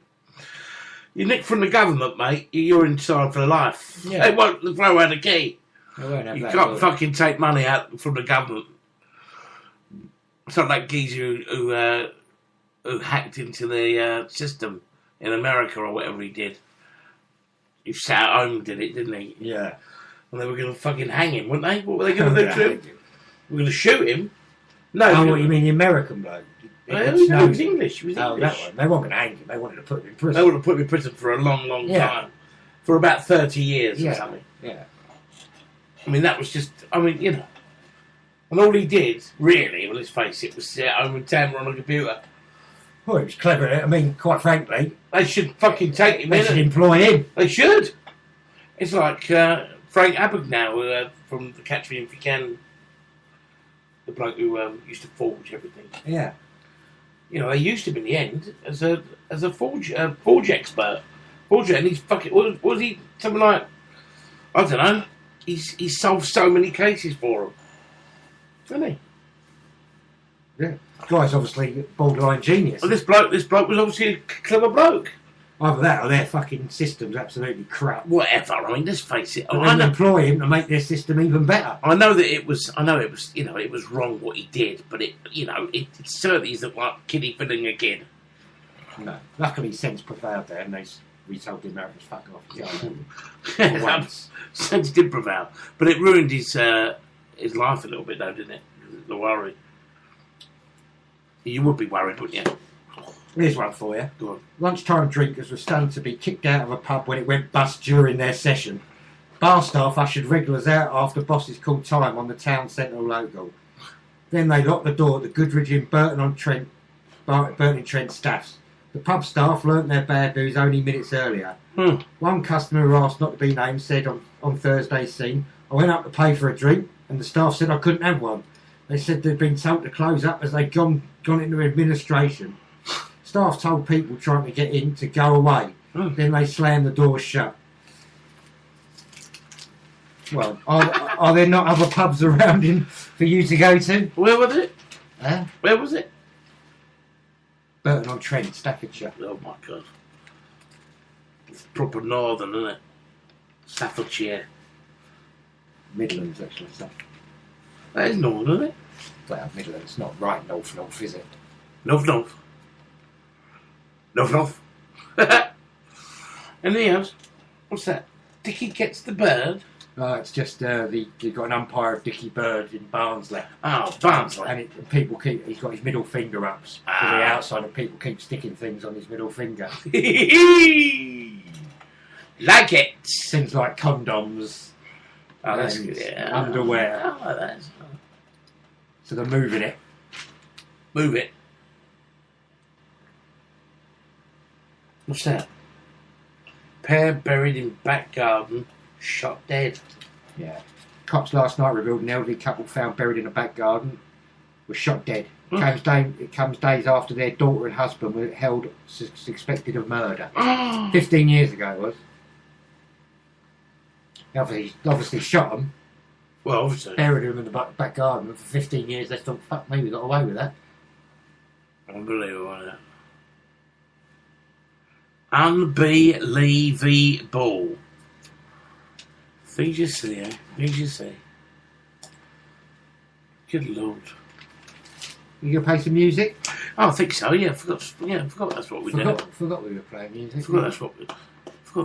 You nick from the government, mate, you're inside for life. Yeah. They won't throw out a key. They won't have You that, can't will fucking take money out from the government. It's not like geezer who hacked into the system in America or whatever he did. He sat at home and did it, didn't he? they? Yeah. And they were going to fucking hang him, weren't they? What were they going to do to him? We're going to shoot him. No. Oh, what you mean the American bloke? Well, he was English. He was Oh, English. that one. They weren't going to hang him. They wanted to put him in prison. They would have put him in prison for a long, long Yeah. time. For about 30 years Yeah. or something. Yeah. I mean, that was just, I mean, you know. And all he did, really, well, let's face it, was sit at home and tamper on a computer. Well, it was clever. I mean, quite frankly, They should fucking take him they should in. employ him. They should. It's like Frank Abagnale from the Catch Me If You Can, the bloke who used to forge everything. Yeah. You know, they used him in the end as a forge expert. Forger, and he's fucking, was he something like, I don't know, he's solved so many cases for them. Hasn't he? Yeah. The guy's obviously borderline genius. Well, this bloke was obviously a clever bloke. Either that or their fucking system's absolutely crap. Whatever. I mean, let's face it. But I then employ him to make their system even better. I know it was, you know, it was wrong what he did, but it certainly isn't like kiddie fiddling a kid. No. Luckily, sense prevailed there, and we told the Americans fuck off. Yeah, once. Sense did prevail, but it ruined his life a little bit, though, didn't it? The worry. You would be worried, wouldn't you? Here's one for you. Go on. Lunchtime drinkers were stunned to be kicked out of a pub when it went bust during their session. Bar staff ushered regulars out after bosses called time on the town central local. Then they locked the door at the Goodridge in Burton-in-Trent staffs. The pub staff learnt their bad news only minutes earlier. One customer who asked not to be named said on Thursday's scene, I went up to pay for a drink and the staff said I couldn't have one. They said they'd been told to close up as they'd gone into administration. Staff told people trying to get in to go away. Then they slammed the doors shut. Well, are there not other pubs around for you to go to? Where was it? Where was it? Burton-on-Trent, Staffordshire. Oh my God. It's proper northern, isn't it? Staffordshire. Midlands, actually. So. That is northern, isn't it? Well, Midlands, not right north, is it? North. Anything else? What's that? Dickie Gets the Bird? It's just you've got an umpire of Dickie Bird in Barnsley. Oh, Barnsley. And he's got his middle finger up to the outside, and people keep sticking things on his middle finger. Like it. Things like condoms, underwear. Oh, that's... So they're moving it. Move it. What's that? Pair buried in back garden, shot dead. Yeah. Cops last night revealed an elderly couple found buried in a back garden was shot dead. It comes days after their daughter and husband were held suspected of murder. 15 years ago it was. Obviously shot them. Well, obviously. Buried them in the back garden for 15 years. They thought, fuck me, we got away with that. Unbelievable, isn't it? Unbelievable. Things you see, eh? Things you see. Good Lord. You gonna play some music? Oh, I think so. Yeah, I forgot that's what we do. Forgot we were playing music. Forgot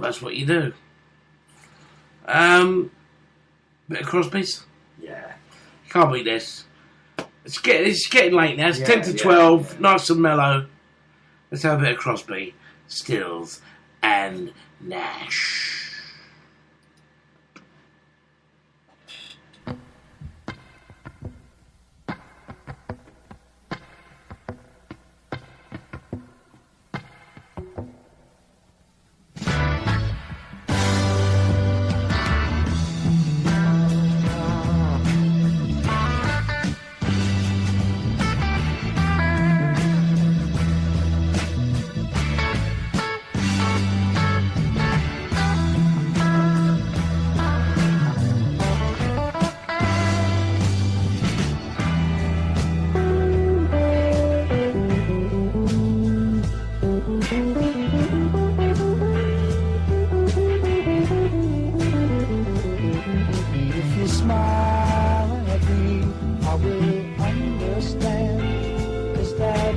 that's what you do. Bit of Crosby's. Yeah. Can't beat this. It's getting late now. It's 10 to 12. Nice and mellow. Let's have a bit of Crosby, Stills, and Nash.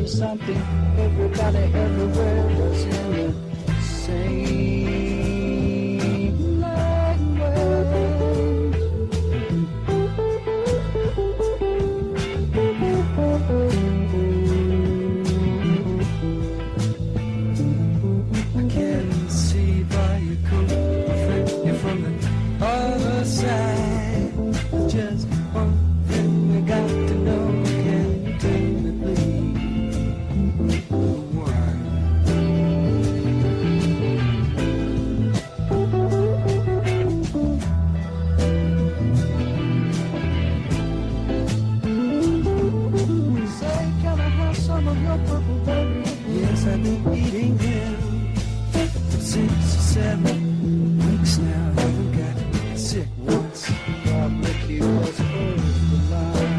be something everybody everywhere does in the same language. I can see by your coat, my friend, you're from the other side. Just one thing we got to know. Can you tell me, please, why? Say, can I have some of your purple berry? Yes, I've been eating them for 6 or 7 weeks now. Haven't got sick once. God, Ricky was first alive.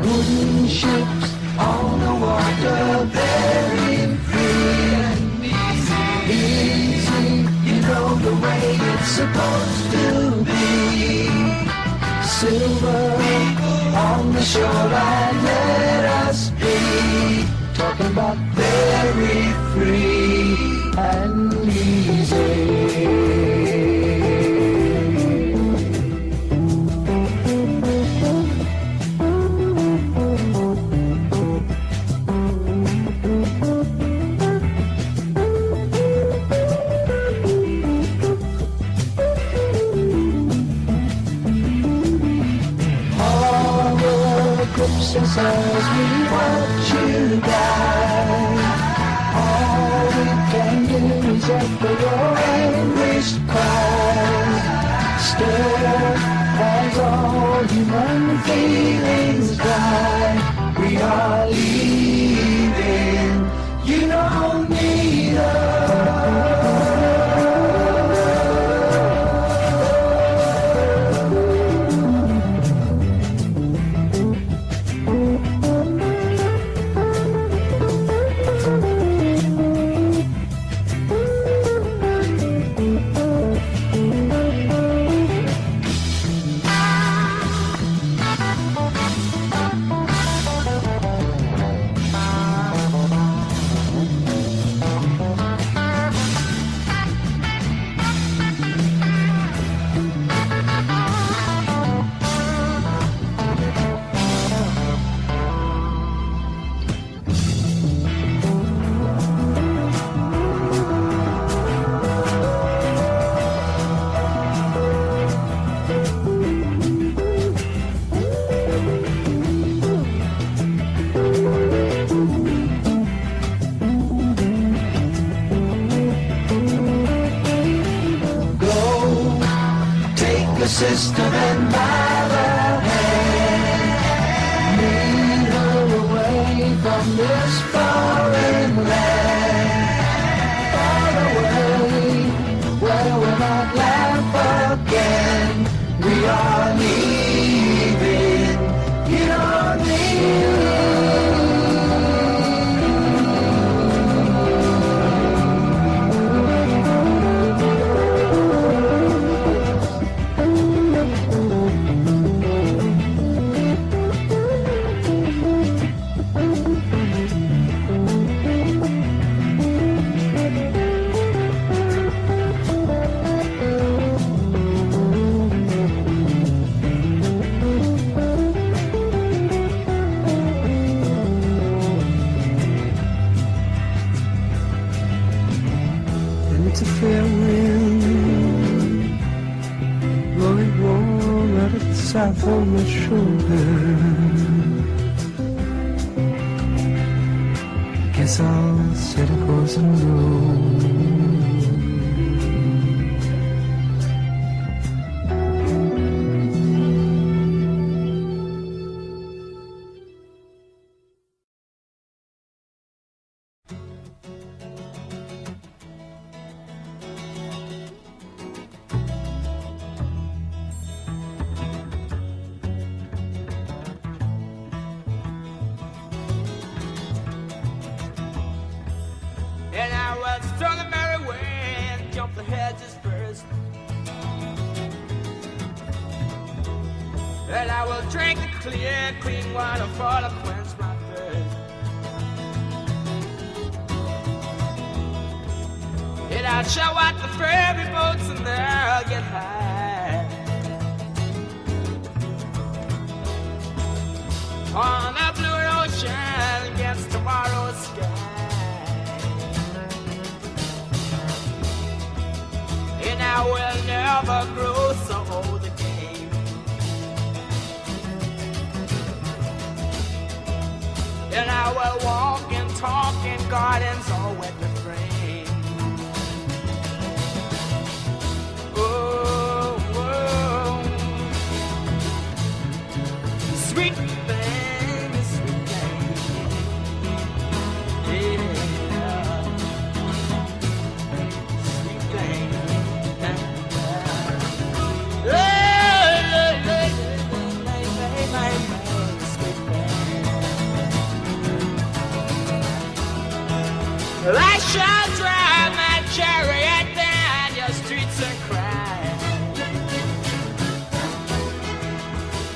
Wooden ships on the water, very free and easy. You know the way it's supposed to be. Silver on the shoreline, let us be. Talking about very free and easy. As we watch you die, all we can do is echo your anguished cries. Still, as all human feelings die, we are leaving. You don't need us. System and by the hand, lead her away from this foreign land, far away, where we'll not laugh again. We are leaving. You don't need. It's a fair wind blowing warm out of the south on my shoulder. Guess I'll set a course and roll. And I was strong and merry when jumped the hedges first. And I will drink the clear, clean water for to quench my thirst. And I'll show out the ferry boats and they'll get high on the blue ocean against tomorrow's sky. And I will never grow so old again. And I will walk and talk in gardens all wet with rain. Oh, oh. Sweet thing, sweet thing. Yeah. Sweet thing. Well, I shall drive my chariot down your streets and cry.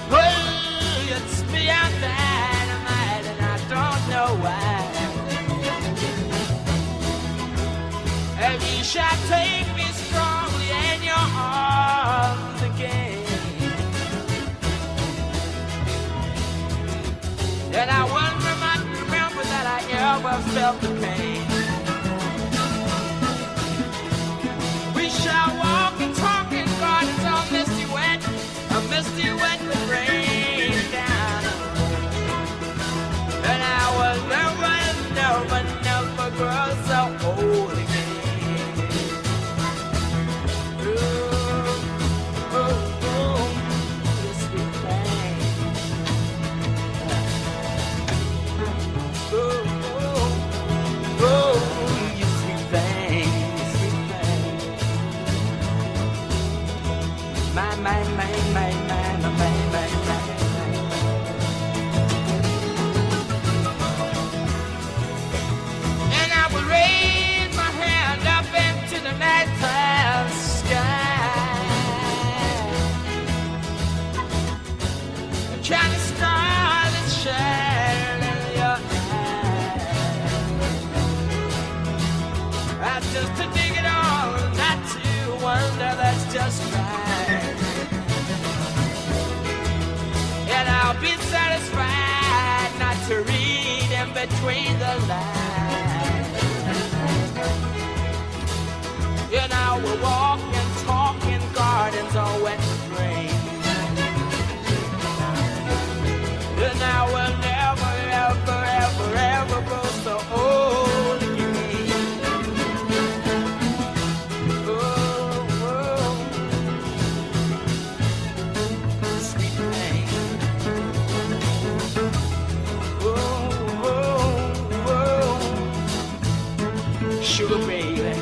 Oh, it's beyond dynamite and I don't know why. And you shall take me strongly in your arms again. And I will remember that I ever felt the pain. We shall walk and talk in gardens all misty wet, a misty wet with rain down. And I will never grow so old again. Ooh, ooh, ooh, this sweet thing. Ooh, ooh, ooh, you sweet thing, you sweet thing. My. And I will raise my hand up into the nighttime sky, trying to start and shine in your eyes. Just to dig it all, not to wonder, that's just right. And I'll be satisfied not to read in between the lines. And I will walk and talk in gardens all wet with rain. And I will never grow so old again. Oh, sweet thing. Sugar baby.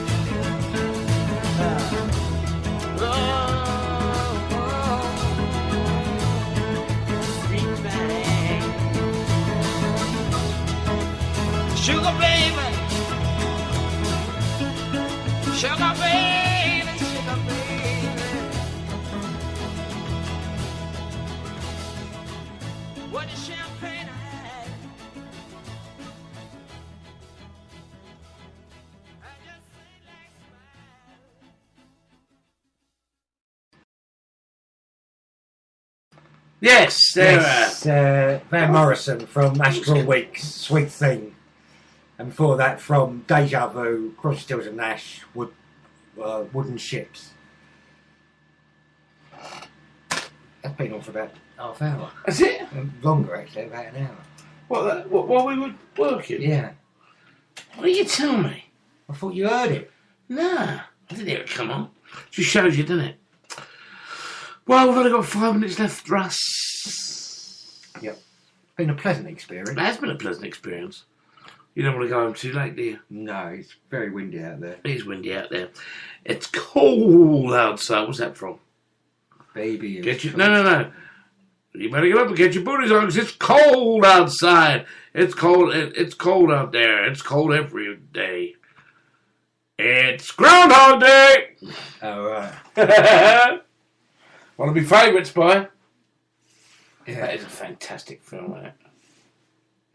Sweet thing. Sugar baby. Sugar baby, sugar baby. What a champagne I had. I just say like smile. Yes, there Van Morrison from Astral Weeks, Sweet Thing. And before that, from Deja Vu, Crosby, Stills and Nash, Wooden Ships. That's been on for about half hour. That's it? Longer, actually, about an hour. What, while we were working? Yeah. What did you tell me? I thought you heard it. Nah, I didn't hear it come on. Just shows you, doesn't it? Well, we've only got 5 minutes left, Russ. Yep. Been a pleasant experience. It has been a pleasant experience. You don't want to go home too late, do you? No, it's very windy out there. It is windy out there. It's cold outside. What's that from? Baby. No. You better get up and get your booties on because it's cold outside. It's cold. It's cold out there. It's cold every day. It's Groundhog Day. Oh, right. One of my favourites, boy. Yeah. That is a fantastic film, isn't it?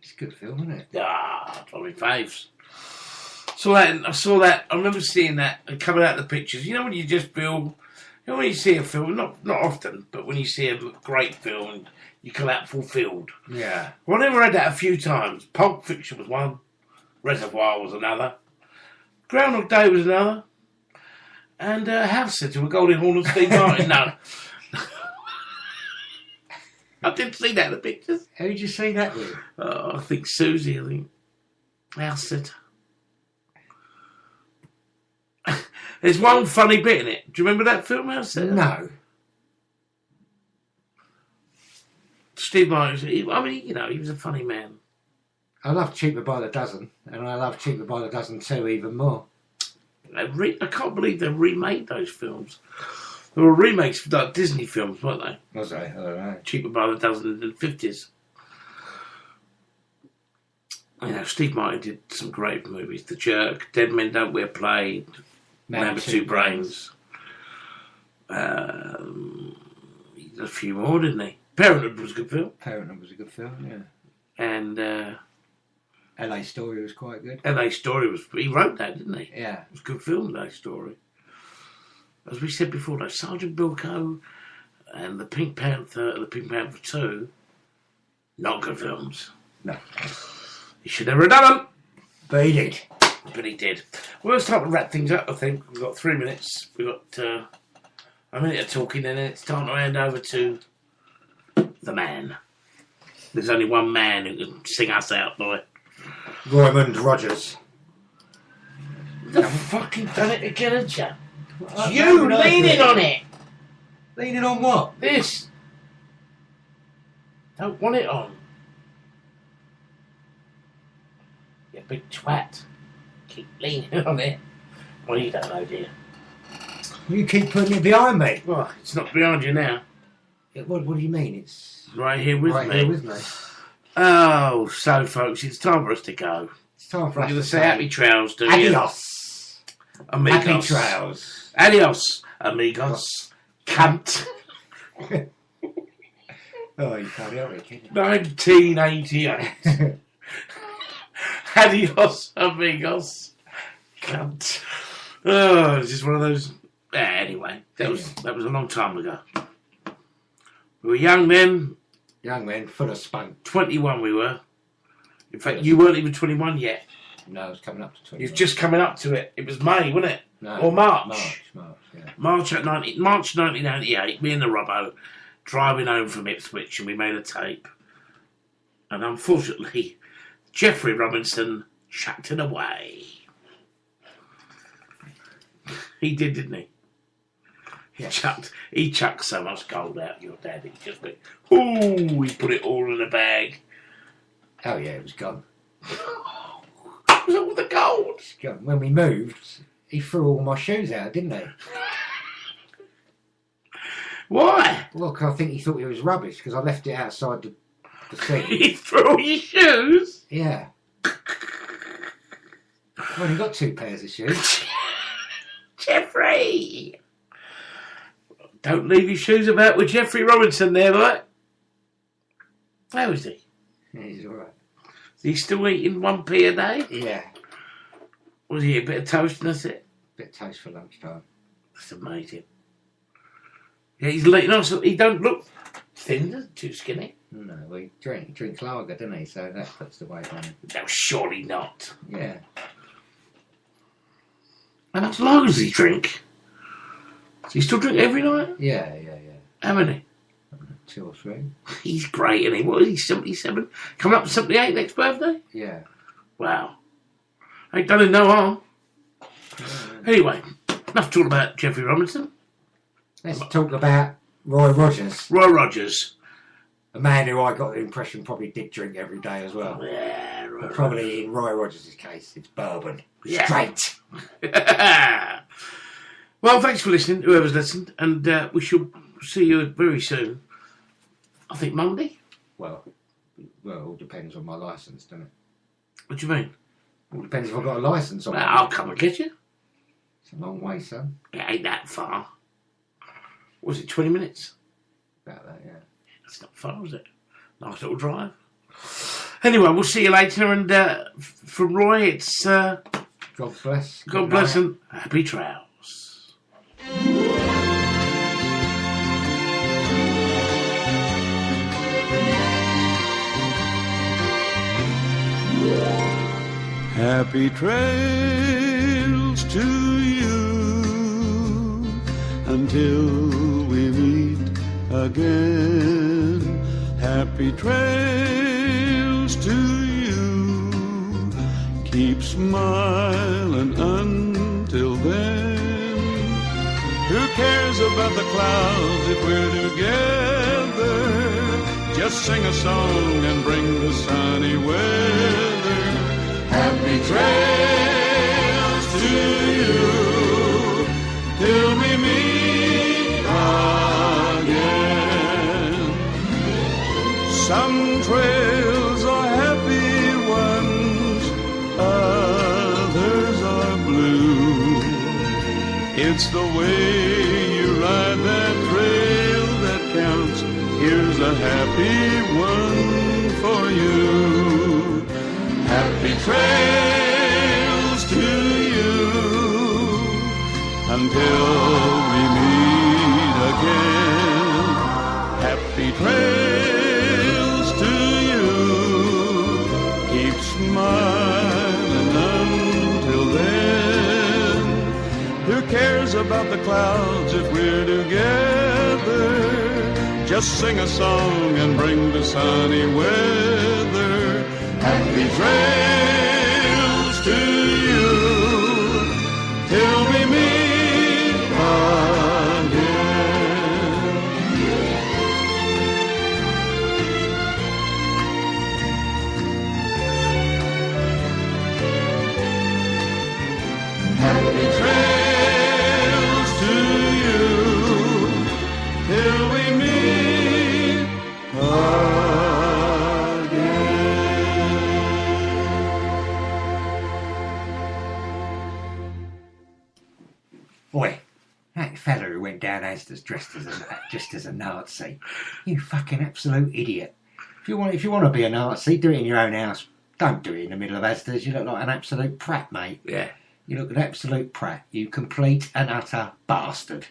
It's a good film, isn't it? Ah, it's one of my faves. I saw that. I remember seeing that and coming out of the pictures. You know when you just feel, when you see a film, not often, but when you see a great film, and you come out fulfilled. Yeah. Well, I never had that a few times. Pulp Fiction was one. Reservoir was another. Groundhog Day was another. And House Sitter with Goldie Hawn and Steve Martin. No. I didn't see that in the pictures. Who did you see that with? Oh, I think Susie, House Sitter. There's one funny bit in it. Do you remember that film, House Sitter? No. Steve Martin, he was a funny man. I love Cheaper by the Dozen, and I love Cheaper by the Dozen 2 even more. I can't believe they remade those films. They were remakes of like Disney films, weren't they? Was they? I don't know. Cheaper by the Dozen in the 50s. You know, Steve Martin did some great movies. The Jerk, Dead Men Don't Wear Plaid, Man with Two Brains. He did a few more, didn't he? Parenthood was a good film. Parenthood was a good film, yeah. And LA Story was quite good. LA Story was... He wrote that, didn't he? Yeah. It was a good film, LA Story. As we said before, though, Sergeant Bilko and the Pink Panther 2, not good films. No. He should never have done them. But he did. But he did. Well, it's time to wrap things up, I think. We've got 3 minutes. We've got a minute of talking, and then it's time to hand over to the man. There's only one man who can sing us out, boy. Raymond Rogers. You've fucking done it again, haven't you? You leaning on it. Leaning on what? This. Don't want it on. You big twat. Keep leaning on it. Well, you don't know, dear. You keep putting it behind me. Well, it's not behind you now. What do you mean? It's right here with right me. Here with me. Oh, so folks, it's time for us to go. It's time for We're us going to to say happy trails, do you? Adios. Amigos. Happy trails. Adios, amigos. Cunt. Oh, you can't help it, can you? 1988. Adios, amigos. Cunt. Oh, it's just one of those. Anyway, that was a long time ago. We were young men. Young men, full of spunk. 21 we were. In fact, you weren't even 21 yet. No, it was coming up to 21. You was just coming up to it. It was May, wasn't it? No, or March. March, yeah. March 1998, me and the Robbo driving home from Ipswich, and we made a tape. And unfortunately, Jeffrey Robinson chucked it away. He did, didn't he? He chucked so much gold out your dad. He just went, ooh, he put it all in a bag. Oh yeah, it was gone. It was all the gold. It's gone. When we moved, he threw all my shoes out, didn't he? Why? Well, 'cause I think he thought it was rubbish because I left it outside the thing. He threw all your shoes? Yeah. I've only got 2 pairs of shoes. Jeffrey! Don't leave your shoes about with Jeffrey Robinson there, boy. How is he? Yeah, he's alright. Is he still eating 1p a day? Yeah. Was he a bit of toast and that's it? Bit of toast for lunchtime. That's amazing. Yeah, he's late. No, so he don't look thin, too skinny. No, well, he drinks lager, doesn't he? So that puts the weight on him. No, surely not. Yeah. How much lager does he drink? Does he still drink every night? Yeah. How many? 2 or 3. He's great, isn't he? What is he, 77? Coming up to 78 next birthday? Yeah. Wow. Ain't done him no harm. Anyway, enough talk about Jeffrey Robinson. Let's talk about Roy Rogers. Roy Rogers. A man who I got the impression probably did drink every day as well. Yeah, Roy But probably in Roy Rogers' case, it's bourbon. Yeah. Straight. Well, thanks for listening, whoever's listened, and we shall see you very soon. I think Monday. Well, it all depends on my licence, doesn't it? What do you mean? All depends if I've got a licence on Well, it. I'll come and get you. It's a long way, son. It ain't that far. Was it 20 minutes? About that, yeah. It's not far, is it? Nice little drive. Anyway, we'll see you later. And from Roy, it's God bless. God Good bless night. and happy trails. Happy trails to you until we meet again. Happy trails to you. Keep smiling until then. Who cares about the clouds if we're together? Just sing a song and bring the sunny weather. Happy trails to you till we meet again. Some trails are happy ones, others are blue. It's the way you ride that trail that counts. Here's a happy one for you. Happy trails to you until we meet again. Happy trails to you. Keep smiling until then. Who cares about the clouds if we're together? Just sing a song and bring the sunny weather. Happy trails to you till we meet again. Happy trails to you till we meet Boy, that fella who went down Asda's dressed as a Nazi. You fucking absolute idiot. If you want to be a Nazi, do it in your own house. Don't do it in the middle of Asda's. You look like an absolute prat, mate. Yeah. You look an absolute prat. You complete and utter bastard.